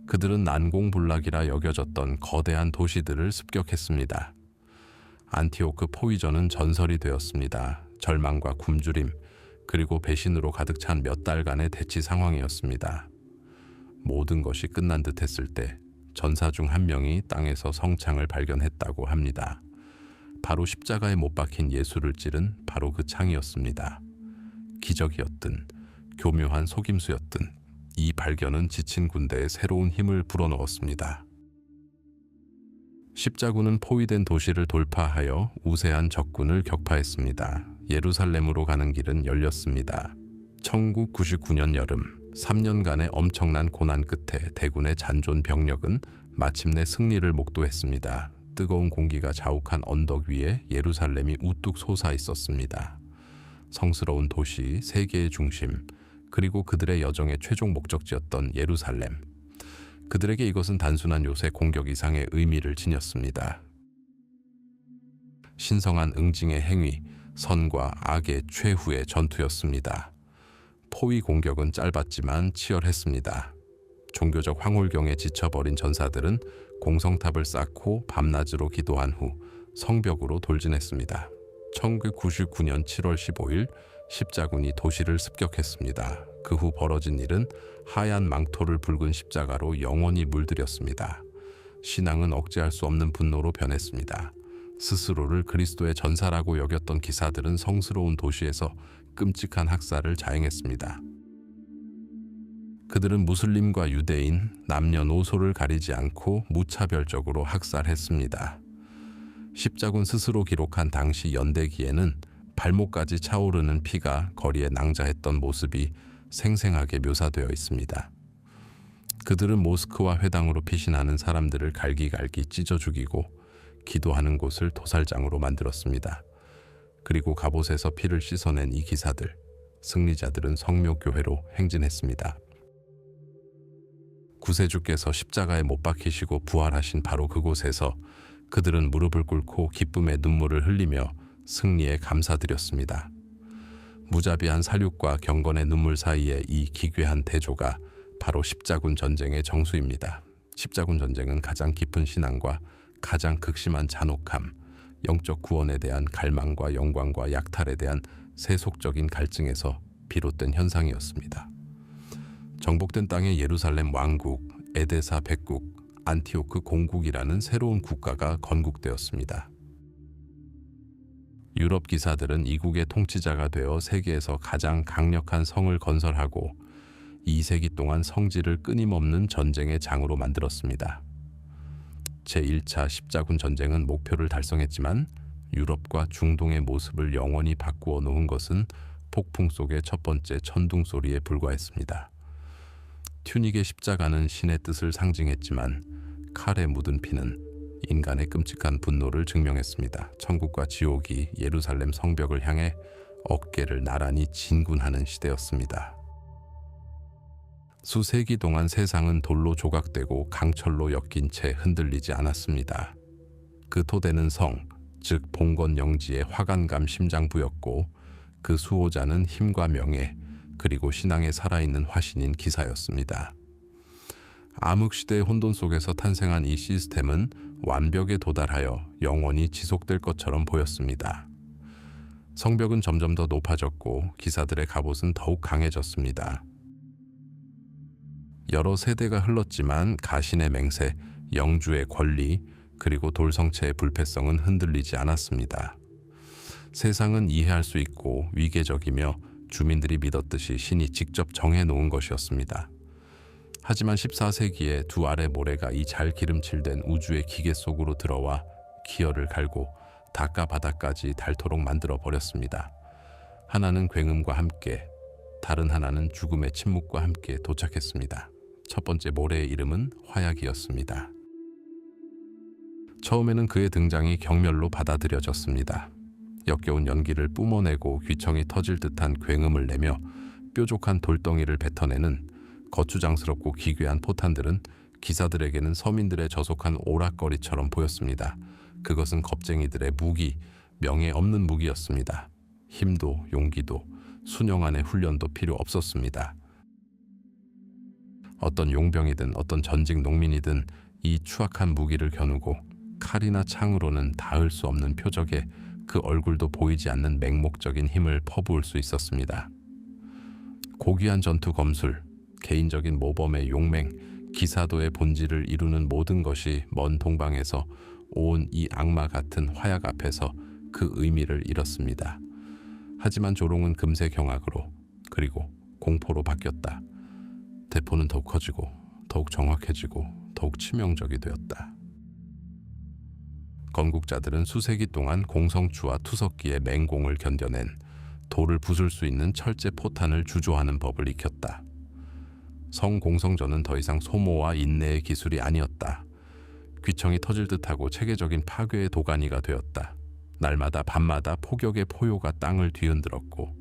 그들은 난공불락이라 여겨졌던 거대한 도시들을 습격했습니다. 안티오크 포위전은 전설이 되었습니다. 절망과 굶주림, 그리고 배신으로 가득 찬 몇 달간의 대치 상황이었습니다. 모든 것이 끝난 듯 했을 때 전사 중 한 명이 땅에서 성창을 발견했다고 합니다. 바로 십자가에 못 박힌 예수를 찌른 바로 그 창이었습니다. 기적이었든 교묘한 속임수였든 이 발견은 지친 군대에 새로운 힘을 불어넣었습니다. 십자군은 포위된 도시를 돌파하여 우세한 적군을 격파했습니다. 예루살렘으로 가는 길은 열렸습니다. 1999년 여름, 3년간의 엄청난 고난 끝에 대군의 잔존 병력은 마침내 승리를 목도했습니다. 뜨거운 공기가 자욱한 언덕 위에 예루살렘이 우뚝 솟아 있었습니다. 성스러운 도시, 세계의 중심, 그리고 그들의 여정의 최종 목적지였던 예루살렘. 그들에게 이것은 단순한 요새 공격 이상의 의미를 지녔습니다. 신성한 응징의 행위, 선과 악의 최후의 전투였습니다. 포위 공격은 짧았지만 치열했습니다. 종교적 황홀경에 지쳐버린 전사들은 공성탑을 쌓고 밤낮으로 기도한 후 성벽으로 돌진했습니다. 1999년 7월 15일 십자군이 도시를 습격했습니다. 그 후 벌어진 일은 하얀 망토를 붉은 십자가로 영원히 물들였습니다. 신앙은 억제할 수 없는 분노로 변했습니다. 스스로를 그리스도의 전사라고 여겼던 기사들은 성스러운 도시에서 끔찍한 학살을 자행했습니다. 그들은 무슬림과 유대인, 남녀노소를 가리지 않고 무차별적으로 학살했습니다. 십자군 스스로 기록한 당시 연대기에는 발목까지 차오르는 피가 거리에 낭자했던 모습이 생생하게 묘사되어 있습니다. 그들은 모스크와 회당으로 피신하는 사람들을 갈기갈기 찢어 죽이고 기도하는 곳을 도살장으로 만들었습니다. 그리고 갑옷에서 피를 씻어낸 이 기사들, 승리자들은 성묘교회로 행진했습니다. 구세주께서 십자가에 못 박히시고 부활하신 바로 그곳에서 그들은 무릎을 꿇고 기쁨의 눈물을 흘리며 승리에 감사드렸습니다. 무자비한 살육과 경건의 눈물 사이에 이 기괴한 대조가 바로 십자군 전쟁의 정수입니다. 십자군 전쟁은 가장 깊은 신앙과 가장 극심한 잔혹함, 영적 구원에 대한 갈망과 영광과 약탈에 대한 세속적인 갈증에서 비롯된 현상이었습니다. 정복된 땅의 예루살렘 왕국, 에데사 백국, 안티오크 공국이라는 새로운 국가가 건국되었습니다. 유럽 기사들은 이국의 통치자가 되어 세계에서 가장 강력한 성을 건설하고 2세기 동안 성질을 끊임없는 전쟁의 장으로 만들었습니다. 제1차 십자군 전쟁은 목표를 달성했지만 유럽과 중동의 모습을 영원히 바꾸어 놓은 것은 폭풍 속의 첫 번째 천둥 소리에 불과했습니다. 튜닉의 십자가는 신의 뜻을 상징했지만 칼에 묻은 피는 인간의 끔찍한 분노를 증명했습니다. 천국과 지옥이 예루살렘 성벽을 향해 어깨를 나란히 진군하는 시대였습니다. 수세기 동안 세상은 돌로 조각되고 강철로 엮인 채 흔들리지 않았습니다. 그 토대는 성, 즉 봉건 영지의 화관감 심장부였고 그 수호자는 힘과 명예, 그리고 신앙에 살아있는 화신인 기사였습니다. 암흑시대의 혼돈 속에서 탄생한 이 시스템은 완벽에 도달하여 영원히 지속될 것처럼 보였습니다. 성벽은 점점 더 높아졌고 기사들의 갑옷은 더욱 강해졌습니다. 여러 세대가 흘렀지만 가신의 맹세, 영주의 권리, 그리고 돌성체의 불패성은 흔들리지 않았습니다. 세상은 이해할 수 있고 위계적이며 주민들이 믿었듯이 신이 직접 정해놓은 것이었습니다. 하지만 14세기에 두 알의 모래가 이 잘 기름칠된 우주의 기계 속으로 들어와 기어를 갈고 닷가 바다까지 닳도록 만들어 버렸습니다. 하나는 굉음과 함께, 다른 하나는 죽음의 침묵과 함께 도착했습니다. 첫 번째 모래의 이름은 화약이었습니다. 처음에는 그의 등장이 경멸로 받아들여졌습니다. 역겨운 연기를 뿜어내고 귀청이 터질 듯한 굉음을 내며 뾰족한 돌덩이를 뱉어내는 거추장스럽고 기괴한 포탄들은 기사들에게는 서민들의 저속한 오락거리처럼 보였습니다. 그것은 겁쟁이들의 무기, 명예 없는 무기였습니다. 힘도 용기도 순영안의 훈련도 필요 없었습니다. 어떤 용병이든 어떤 전직 농민이든 이 추악한 무기를 겨누고 칼이나 창으로는 닿을 수 없는 표적에 그 얼굴도 보이지 않는 맹목적인 힘을 퍼부을 수 있었습니다. 고귀한 전투 검술, 개인적인 모범의 용맹, 기사도의 본질을 이루는 모든 것이 먼 동방에서 온 이 악마 같은 화약 앞에서 그 의미를 잃었습니다. 하지만 조롱은 금세 경악으로 그리고 공포로 바뀌었다. 대포는 더욱 커지고 더욱 정확해지고 더욱 치명적이 되었다. 건국자들은 수세기 동안 공성추와 투석기의 맹공을 견뎌낸 돌을 부술 수 있는 철제 포탄을 주조하는 법을 익혔다. 성공성전은 더 이상 소모와 인내의 기술이 아니었다. 귀청이 터질 듯하고 체계적인 파괴의 도가니가 되었다. 날마다 밤마다 폭격의 포효가 땅을 뒤흔들었고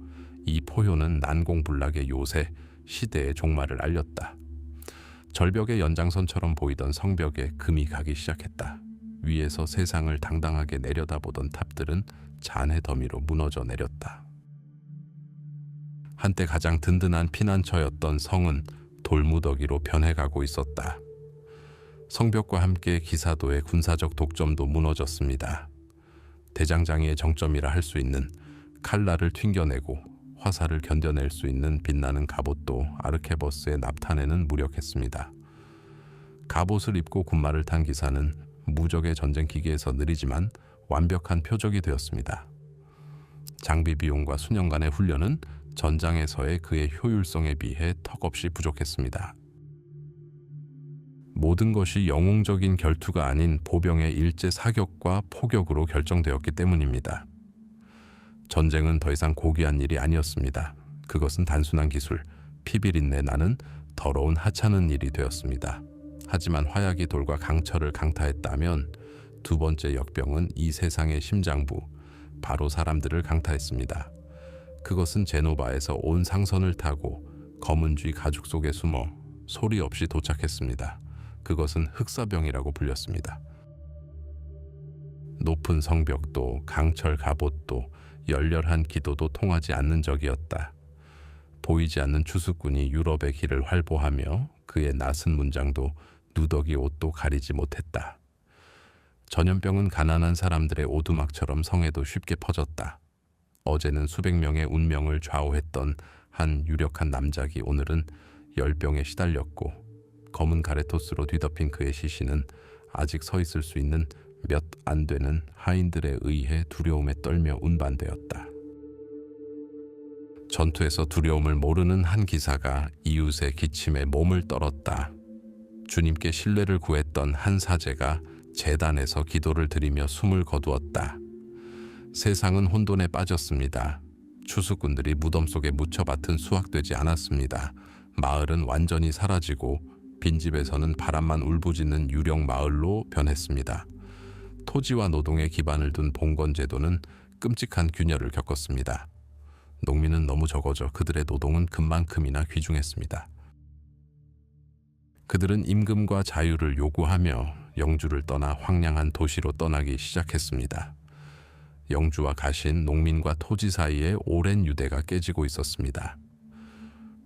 이 포효는 난공불락의 요새, 시대의 종말을 알렸다. 절벽의 연장선처럼 보이던 성벽에 금이 가기 시작했다. 위에서 세상을 당당하게 내려다보던 탑들은 잔해 더미로 무너져 내렸다. 한때 가장 든든한 피난처였던 성은 돌무더기로 변해가고 있었다. 성벽과 함께 기사도의 군사적 독점도 무너졌습니다. 대장장이의 정점이라 할 수 있는 칼날을 튕겨내고 화살을 견뎌낼 수 있는 빛나는 갑옷도 아르케버스의 납탄에는 무력했습니다. 갑옷을 입고 군마를 탄 기사는 무적의 전쟁 기계에서 느리지만 완벽한 표적이 되었습니다. 장비 비용과 수년간의 훈련은 전장에서의 그의 효율성에 비해 턱없이 부족했습니다. 모든 것이 영웅적인 결투가 아닌 보병의 일제 사격과 포격으로 결정되었기 때문입니다. 전쟁은 더 이상 고귀한 일이 아니었습니다. 그것은 단순한 기술, 피비린내 나는 더러운 하찮은 일이 되었습니다. 하지만 화약이 돌과 강철을 강타했다면 두 번째 역병은 이 세상의 심장부, 바로 사람들을 강타했습니다. 그것은 제노바에서 온 상선을 타고 검은 쥐 가죽 속에 숨어 소리 없이 도착했습니다. 그것은 흑사병이라고 불렸습니다. 높은 성벽도 강철 갑옷도 열렬한 기도도 통하지 않는 적이었다. 보이지 않는 추수꾼이 유럽의 길을 활보하며 그의 낯은 문장도 누더기 옷도 가리지 못했다. 전염병은 가난한 사람들의 오두막처럼 성에도 쉽게 퍼졌다. 어제는 수백 명의 운명을 좌우했던 한 유력한 남작이 오늘은 열병에 시달렸고 검은 가레토스로 뒤덮인 그의 시신은 아직 서 있을 수 있는 몇 안 되는 하인들에 의해 두려움에 떨며 운반되었다. 전투에서 두려움을 모르는 한 기사가 이웃의 기침에 몸을 떨었다. 주님께 신뢰를 구했던 한 사제가 제단에서 기도를 드리며 숨을 거두었다. 세상은 혼돈에 빠졌습니다. 추수꾼들이 무덤 속에 묻혀밭은 수확되지 않았습니다. 마을은 완전히 사라지고 빈집에서는 바람만 울부짖는 유령 마을로 변했습니다. 토지와 노동에 기반을 둔 봉건제도는 끔찍한 균열을 겪었습니다. 농민은 너무 적어져 그들의 노동은 금만큼이나 귀중했습니다. 그들은 임금과 자유를 요구하며 영주를 떠나 황량한 도시로 떠나기 시작했습니다. 영주와 가신, 농민과 토지 사이에 오랜 유대가 깨지고 있었습니다.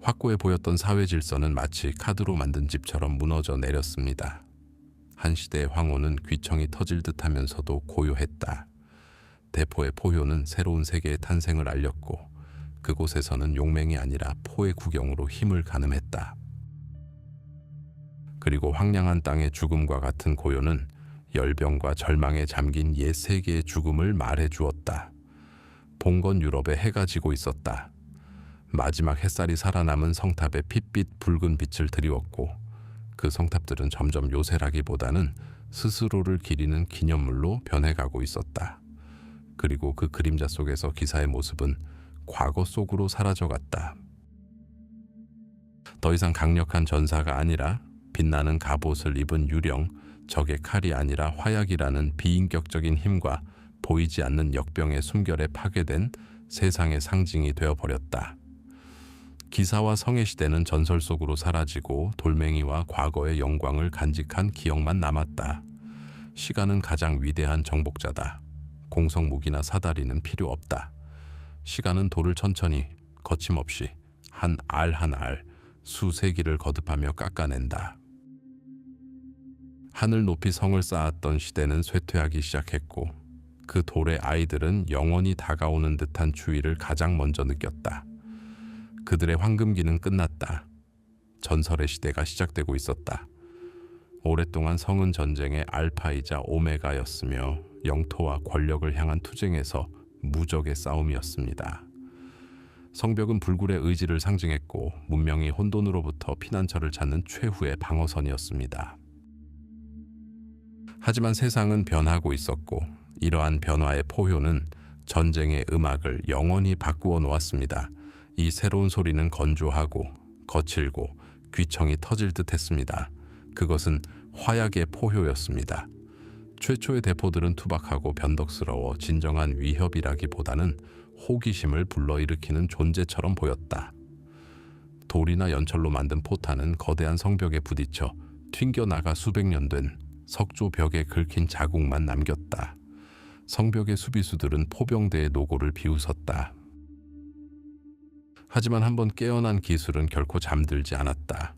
확고해 보였던 사회 질서는 마치 카드로 만든 집처럼 무너져 내렸습니다. 한 시대의 황혼은 귀청이 터질 듯하면서도 고요했다. 대포의 포효는 새로운 세계의 탄생을 알렸고 그곳에서는 용맹이 아니라 포의 구경으로 힘을 가늠했다. 그리고 황량한 땅의 죽음과 같은 고요는 열병과 절망에 잠긴 옛 세계의 죽음을 말해 주었다. 봉건 유럽에 해가 지고 있었다. 마지막 햇살이 살아남은 성탑에 핏빛 붉은 빛을 드리웠고 그 성탑들은 점점 요새라기보다는 스스로를 기리는 기념물로 변해가고 있었다. 그리고 그 그림자 속에서 기사의 모습은 과거 속으로 사라져갔다. 더 이상 강력한 전사가 아니라 빛나는 갑옷을 입은 유령, 적의 칼이 아니라 화약이라는 비인격적인 힘과 보이지 않는 역병의 숨결에 파괴된 세상의 상징이 되어버렸다. 기사와 성의 시대는 전설 속으로 사라지고 돌멩이와 과거의 영광을 간직한 기억만 남았다. 시간은 가장 위대한 정복자다. 공성 무기나 사다리는 필요 없다. 시간은 돌을 천천히 거침없이 한 알 한 알 수세기를 거듭하며 깎아낸다. 하늘 높이 성을 쌓았던 시대는 쇠퇴하기 시작했고 그 돌의 아이들은 영원히 다가오는 듯한 추위를 가장 먼저 느꼈다. 그들의 황금기는 끝났다. 전설의 시대가 시작되고 있었다. 오랫동안 성은 전쟁의 알파이자 오메가였으며 영토와 권력을 향한 투쟁에서 무적의 싸움이었습니다. 성벽은 불굴의 의지를 상징했고 문명이 혼돈으로부터 피난처를 찾는 최후의 방어선이었습니다. 하지만 세상은 변하고 있었고 이러한 변화의 포효는 전쟁의 음악을 영원히 바꾸어 놓았습니다. 이 새로운 소리는 건조하고 거칠고 귀청이 터질 듯 했습니다. 그것은 화약의 포효였습니다. 최초의 대포들은 투박하고 변덕스러워 진정한 위협이라기보다는 호기심을 불러일으키는 존재처럼 보였다. 돌이나 연철로 만든 포탄은 거대한 성벽에 부딪혀 튕겨나가 수백 년 된 석조 벽에 긁힌 자국만 남겼다. 성벽의 수비수들은 포병대의 노고를 비웃었다. 하지만 한번 깨어난 기술은 결코 잠들지 않았다.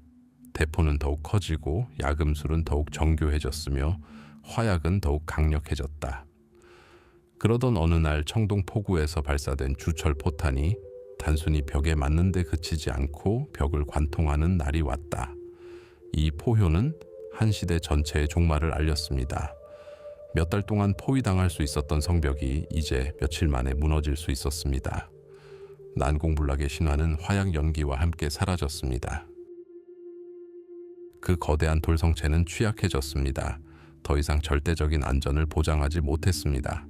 대포는 더욱 커지고 야금술은 더욱 정교해졌으며 화약은 더욱 강력해졌다. 그러던 어느 날 청동 포구에서 발사된 주철 포탄이 단순히 벽에 맞는 데 그치지 않고 벽을 관통하는 날이 왔다. 이 포효는 한 시대 전체의 종말을 알렸습니다. 몇 달 동안 포위당할 수 있었던 성벽이 이제 며칠 만에 무너질 수 있었습니다. 난공불락의 신화는 화약 연기와 함께 사라졌습니다. 그 거대한 돌성체는 취약해졌습니다. 더 이상 절대적인 안전을 보장하지 못했습니다.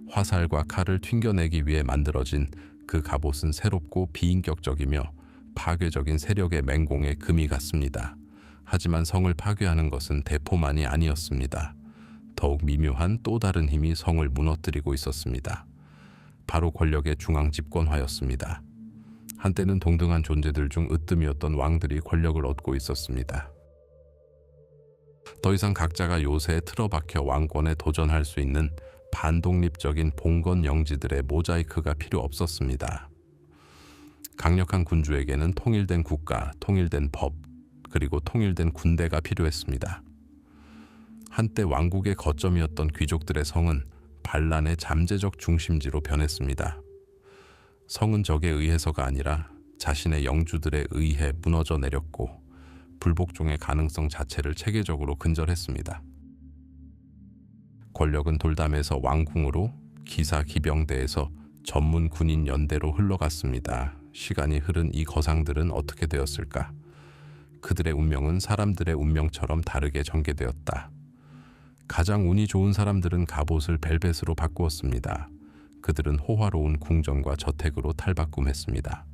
화살과 칼을 튕겨내기 위해 만들어진 그 갑옷은 새롭고 비인격적이며 파괴적인 세력의 맹공의 금이 같습니다. 하지만 성을 파괴하는 것은 대포만이 아니었습니다. 더욱 미묘한 또 다른 힘이 성을 무너뜨리고 있었습니다. 바로 권력의 중앙 집권화였습니다. 한때는 동등한 존재들 중 으뜸이었던 왕들이 권력을 얻고 있었습니다. 더 이상 각자가 요새에 틀어박혀 왕권에 도전할 수 있는 반독립적인 봉건 영지들의 모자이크가 필요 없었습니다. 강력한 군주에게는 통일된 국가, 통일된 법, 그리고 통일된 군대가 필요했습니다. 한때 왕국의 거점이었던 귀족들의 성은 반란의 잠재적 중심지로 변했습니다. 성은 적에 의해서가 아니라 자신의 영주들에 의해 무너져 내렸고 불복종의 가능성 자체를 체계적으로 근절했습니다. 권력은 돌담에서 왕궁으로, 기사 기병대에서 전문 군인 연대로 흘러갔습니다. 시간이 흐른 이 거상들은 어떻게 되었을까? 그들의 운명은 사람들의 운명처럼 다르게 전개되었다. 가장 운이 좋은 사람들은 갑옷을 벨벳으로 바꾸었습니다. 그들은 호화로운 궁전과 저택으로 탈바꿈했습니다.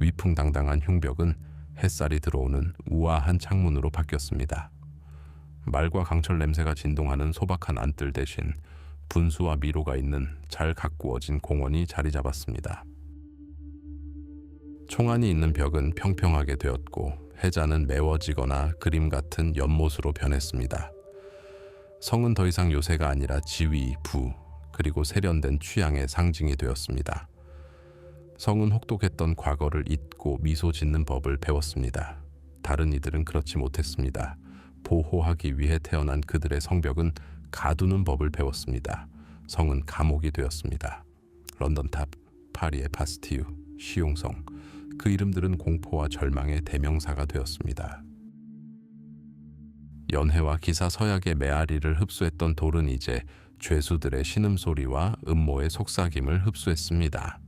위풍당당한 흉벽은 햇살이 들어오는 우아한 창문으로 바뀌었습니다. 말과 강철 냄새가 진동하는 소박한 안뜰 대신 분수와 미로가 있는 잘 가꾸어진 공원이 자리 잡았습니다. 총안이 있는 벽은 평평하게 되었고 해자는 매워지거나 그림 같은 연못으로 변했습니다. 성은 더 이상 요새가 아니라 지위, 부, 그리고 세련된 취향의 상징이 되었습니다. 성은 혹독했던 과거를 잊고 미소 짓는 법을 배웠습니다. 다른 이들은 그렇지 못했습니다. 보호하기 위해 태어난 그들의 성벽은 가두는 법을 배웠습니다. 성은 감옥이 되었습니다. 런던탑, 파리의 바스티유, 시용성, 그 이름들은 공포와 절망의 대명사가 되었습니다. 연회와 기사 서약의 메아리를 흡수했던 돌은 이제 죄수들의 신음소리와 음모의 속삭임을 흡수했습니다.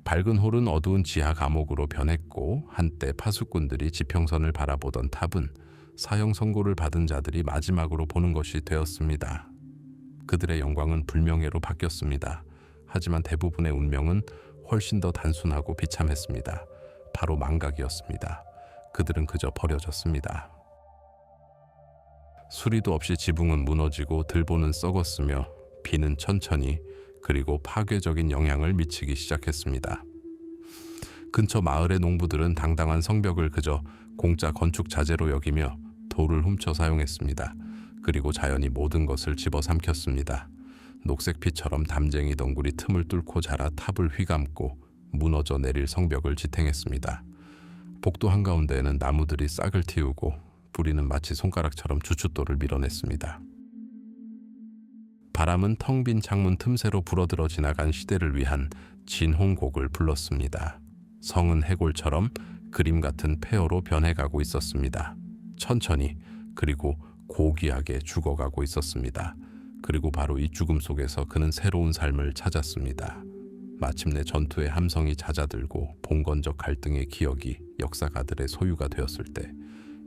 밝은 홀은 어두운 지하 감옥으로 변했고 한때 파수꾼들이 지평선을 바라보던 탑은 사형 선고를 받은 자들이 마지막으로 보는 것이 되었습니다. 그들의 영광은 불명예로 바뀌었습니다. 하지만 대부분의 운명은 훨씬 더 단순하고 비참했습니다. 바로 망각이었습니다. 그들은 그저 버려졌습니다. 수리도 없이 지붕은 무너지고 들보는 썩었으며 비는 천천히 그리고 파괴적인 영향을 미치기 시작했습니다. 근처 마을의 농부들은 당당한 성벽을 그저 공짜 건축 자재로 여기며 돌을 훔쳐 사용했습니다. 그리고 자연이 모든 것을 집어삼켰습니다. 녹색피처럼 담쟁이 덩굴이 틈을 뚫고 자라 탑을 휘감고 무너져 내릴 성벽을 지탱했습니다. 복도 한가운데에는 나무들이 싹을 틔우고 뿌리는 마치 손가락처럼 주춧돌을 밀어냈습니다. 바람은 텅 빈 창문 틈새로 불어들어 지나간 시대를 위한 진홍곡을 불렀습니다. 성은 해골처럼 그림 같은 폐허로 변해가고 있었습니다. 천천히 그리고 고귀하게 죽어가고 있었습니다. 그리고 바로 이 죽음 속에서 그는 새로운 삶을 찾았습니다. 마침내 전투의 함성이 잦아들고 봉건적 갈등의 기억이 역사가들의 소유가 되었을 때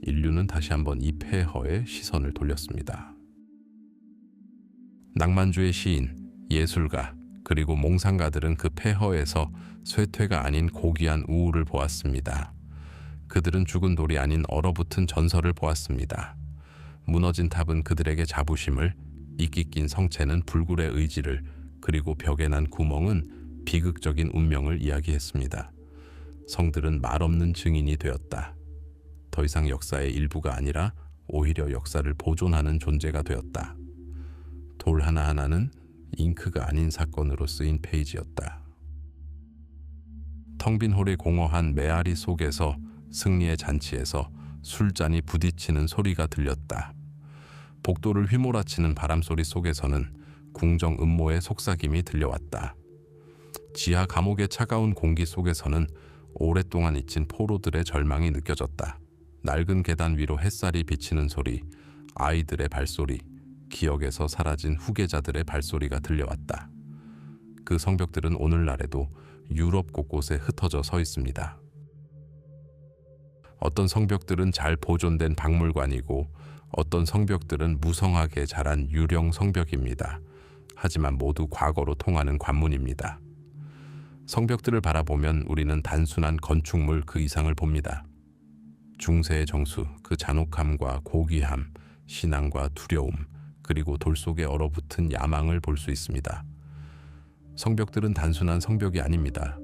인류는 다시 한번 이 폐허에 시선을 돌렸습니다. 낭만주의 시인, 예술가, 그리고 몽상가들은 그 폐허에서 쇠퇴가 아닌 고귀한 우울을 보았습니다. 그들은 죽은 돌이 아닌 얼어붙은 전설을 보았습니다. 무너진 탑은 그들에게 자부심을, 이끼 낀 성체는 불굴의 의지를, 그리고 벽에 난 구멍은 비극적인 운명을 이야기했습니다. 성들은 말없는 증인이 되었다. 더 이상 역사의 일부가 아니라 오히려 역사를 보존하는 존재가 되었다. 돌 하나하나는 잉크가 아닌 사건으로 쓰인 페이지였다. 텅 빈 홀의 공허한 메아리 속에서 승리의 잔치에서 술잔이 부딪히는 소리가 들렸다. 복도를 휘몰아치는 바람소리 속에서는 궁정 음모의 속삭임이 들려왔다. 지하 감옥의 차가운 공기 속에서는 오랫동안 잊힌 포로들의 절망이 느껴졌다. 낡은 계단 위로 햇살이 비치는 소리, 아이들의 발소리, 기억에서 사라진 후계자들의 발소리가 들려왔다. 그 성벽들은 오늘날에도 유럽 곳곳에 흩어져 서 있습니다. 어떤 성벽들은 잘 보존된 박물관이고 어떤 성벽들은 무성하게 자란 유령 성벽입니다. 하지만 모두 과거로 통하는 관문입니다. 성벽들을 바라보면 우리는 단순한 건축물 그 이상을 봅니다. 중세의 정수, 그 잔혹함과 고귀함, 신앙과 두려움, 그리고 돌 속에 얼어붙은 야망을 볼 수 있습니다. 성벽들은 단순한 성벽이 아닙니다.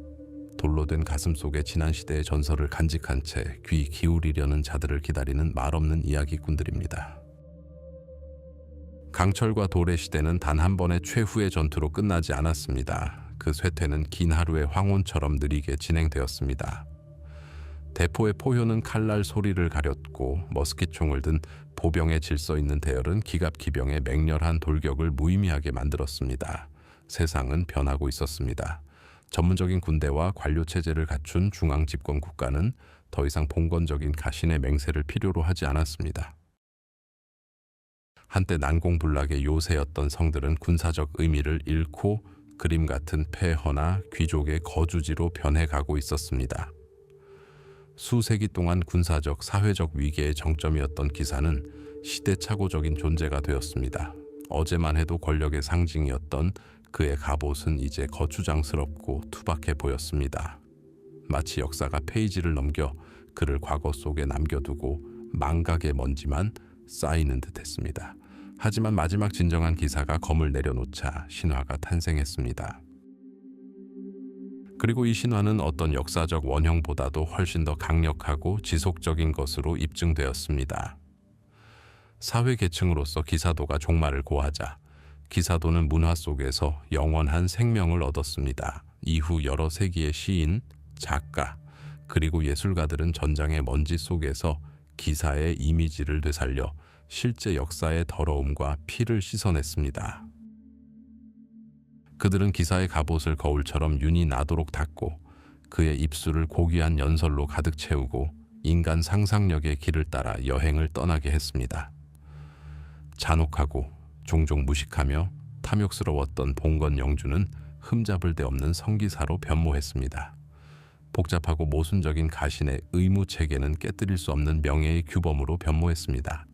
돌로 된 가슴 속에 지난 시대의 전설을 간직한 채 귀 기울이려는 자들을 기다리는 말없는 이야기꾼들입니다. 강철과 돌의 시대는 단 한 번의 최후의 전투로 끝나지 않았습니다. 그 쇠퇴는 긴 하루의 황혼처럼 느리게 진행되었습니다. 대포의 포효는 칼날 소리를 가렸고 머스킷총을 든 보병의 질서 있는 대열은 기갑기병의 맹렬한 돌격을 무의미하게 만들었습니다. 세상은 변하고 있었습니다. 전문적인 군대와 관료체제를 갖춘 중앙집권 국가는 더 이상 봉건적인 가신의 맹세를 필요로 하지 않았습니다. 한때 난공불락의 요새였던 성들은 군사적 의미를 잃고 그림 같은 폐허나 귀족의 거주지로 변해가고 있었습니다. 수세기 동안 군사적, 사회적 위계의 정점이었던 기사는 시대착오적인 존재가 되었습니다. 어제만 해도 권력의 상징이었던 그의 갑옷은 이제 거추장스럽고 투박해 보였습니다. 마치 역사가 페이지를 넘겨 그를 과거 속에 남겨두고 망각의 먼지만 쌓이는 듯했습니다. 하지만 마지막 진정한 기사가 검을 내려놓자 신화가 탄생했습니다. 그리고 이 신화는 어떤 역사적 원형보다도 훨씬 더 강력하고 지속적인 것으로 입증되었습니다. 사회 계층으로서 기사도가 종말을 고하자 기사도는 문화 속에서 영원한 생명을 얻었습니다. 이후 여러 세기의 시인, 작가, 그리고 예술가들은 전장의 먼지 속에서 기사의 이미지를 되살려 실제 역사의 더러움과 피를 씻어냈습니다. 그들은 기사의 갑옷을 거울처럼 윤이 나도록 닦고 그의 입술을 고귀한 연설로 가득 채우고 인간 상상력의 길을 따라 여행을 떠나게 했습니다. 잔혹하고 종종 무식하며 탐욕스러웠던 봉건 영주는 흠잡을 데 없는 성기사로 변모했습니다. 복잡하고 모순적인 가신의 의무체계는 깨뜨릴 수 없는 명예의 규범으로 변모했습니다.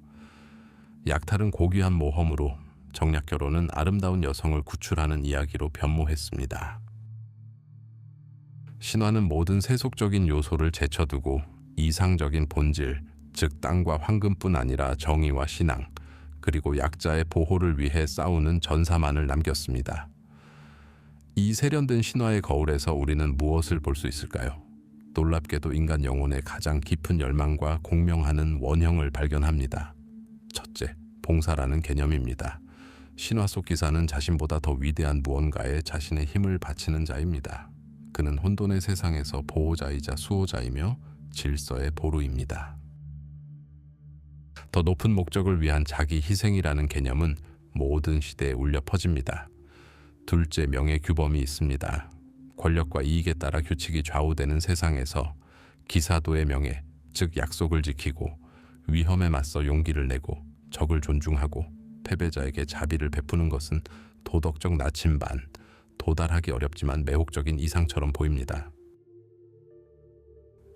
약탈은 고귀한 모험으로, 정략결혼은 아름다운 여성을 구출하는 이야기로 변모했습니다. 신화는 모든 세속적인 요소를 제쳐두고 이상적인 본질, 즉 땅과 황금뿐 아니라 정의와 신앙, 그리고 약자의 보호를 위해 싸우는 전사만을 남겼습니다. 이 세련된 신화의 거울에서 우리는 무엇을 볼 수 있을까요? 놀랍게도 인간 영혼의 가장 깊은 열망과 공명하는 원형을 발견합니다. 첫째, 봉사라는 개념입니다. 신화 속 기사는 자신보다 더 위대한 무언가에 자신의 힘을 바치는 자입니다. 그는 혼돈의 세상에서 보호자이자 수호자이며 질서의 보루입니다. 더 높은 목적을 위한 자기 희생이라는 개념은 모든 시대에 울려 퍼집니다. 둘째, 명예 규범이 있습니다. 권력과 이익에 따라 규칙이 좌우되는 세상에서 기사도의 명예, 즉 약속을 지키고 위험에 맞서 용기를 내고 적을 존중하고 패배자에게 자비를 베푸는 것은 도덕적 나침반, 도달하기 어렵지만 매혹적인 이상처럼 보입니다.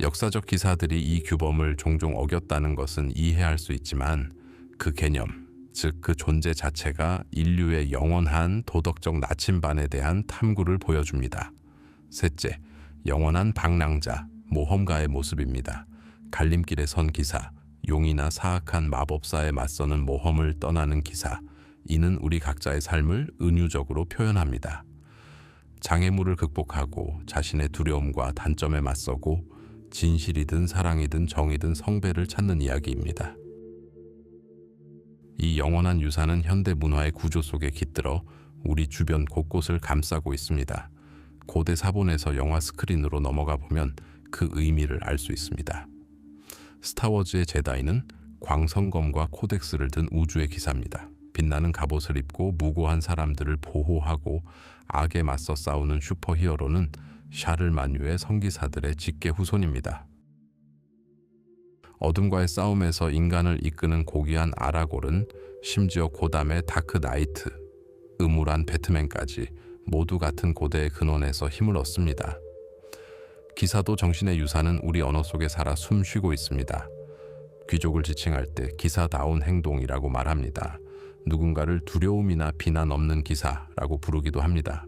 역사적 기사들이 이 규범을 종종 어겼다는 것은 이해할 수 있지만 그 개념, 즉 그 존재 자체가 인류의 영원한 도덕적 나침반에 대한 탐구를 보여줍니다. 셋째, 영원한 방랑자, 모험가의 모습입니다. 갈림길에 선 기사, 용이나 사악한 마법사에 맞서는 모험을 떠나는 기사, 이는 우리 각자의 삶을 은유적으로 표현합니다. 장애물을 극복하고 자신의 두려움과 단점에 맞서고 진실이든 사랑이든 정이든 성배를 찾는 이야기입니다. 이 영원한 유산은 현대 문화의 구조 속에 깃들어 우리 주변 곳곳을 감싸고 있습니다. 고대 사본에서 영화 스크린으로 넘어가 보면 그 의미를 알 수 있습니다. 스타워즈의 제다이는 광선검과 코덱스를 든 우주의 기사입니다. 빛나는 갑옷을 입고 무고한 사람들을 보호하고 악에 맞서 싸우는 슈퍼히어로는 샤를마뉴의 성기사들의 직계 후손입니다. 어둠과의 싸움에서 인간을 이끄는 고귀한 아라골은 심지어 고담의 다크 나이트, 음울한 배트맨까지 모두 같은 고대의 근원에서 힘을 얻습니다. 기사도 정신의 유산은 우리 언어 속에 살아 숨쉬고 있습니다. 귀족을 지칭할 때 기사다운 행동이라고 말합니다. 누군가를 두려움이나 비난 없는 기사라고 부르기도 합니다.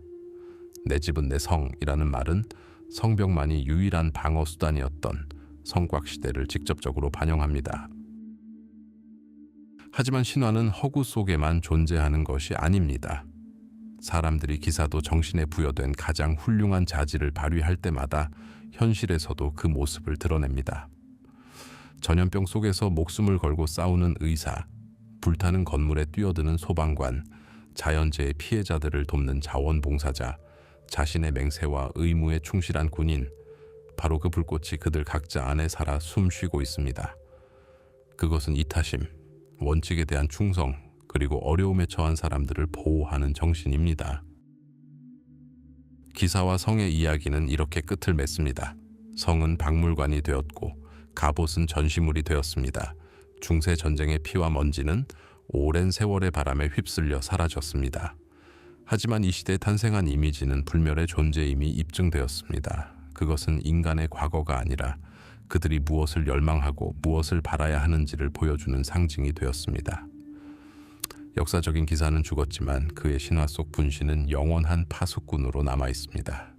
내 집은 내 성이라는 말은 성벽만이 유일한 방어 수단이었던 성곽 시대를 직접적으로 반영합니다. 하지만 신화는 허구 속에만 존재하는 것이 아닙니다. 사람들이 기사도 정신에 부여된 가장 훌륭한 자질을 발휘할 때마다 현실에서도 그 모습을 드러냅니다. 전염병 속에서 목숨을 걸고 싸우는 의사, 불타는 건물에 뛰어드는 소방관, 자연재해 피해자들을 돕는 자원봉사자, 자신의 맹세와 의무에 충실한 군인, 바로 그 불꽃이 그들 각자 안에 살아 숨쉬고 있습니다. 그것은 이타심, 원칙에 대한 충성, 그리고 어려움에 처한 사람들을 보호하는 정신입니다. 기사와 성의 이야기는 이렇게 끝을 맺습니다. 성은 박물관이 되었고 갑옷은 전시물이 되었습니다. 중세 전쟁의 피와 먼지는 오랜 세월의 바람에 휩쓸려 사라졌습니다. 하지만 이 시대에 탄생한 이미지는 불멸의 존재임이 입증되었습니다. 그것은 인간의 과거가 아니라 그들이 무엇을 열망하고 무엇을 바라야 하는지를 보여주는 상징이 되었습니다. 역사적인 기사는 죽었지만 그의 신화 속 분신은 영원한 파수꾼으로 남아 있습니다.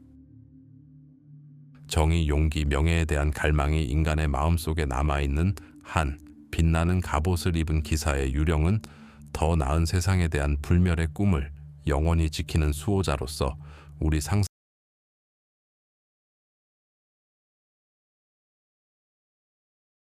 정의, 용기, 명예에 대한 갈망이 인간의 마음속에 남아있는 한 빛나는 갑옷을 입은 기사의 유령은 더 나은 세상에 대한 불멸의 꿈을 영원히 지키는 수호자로서 우리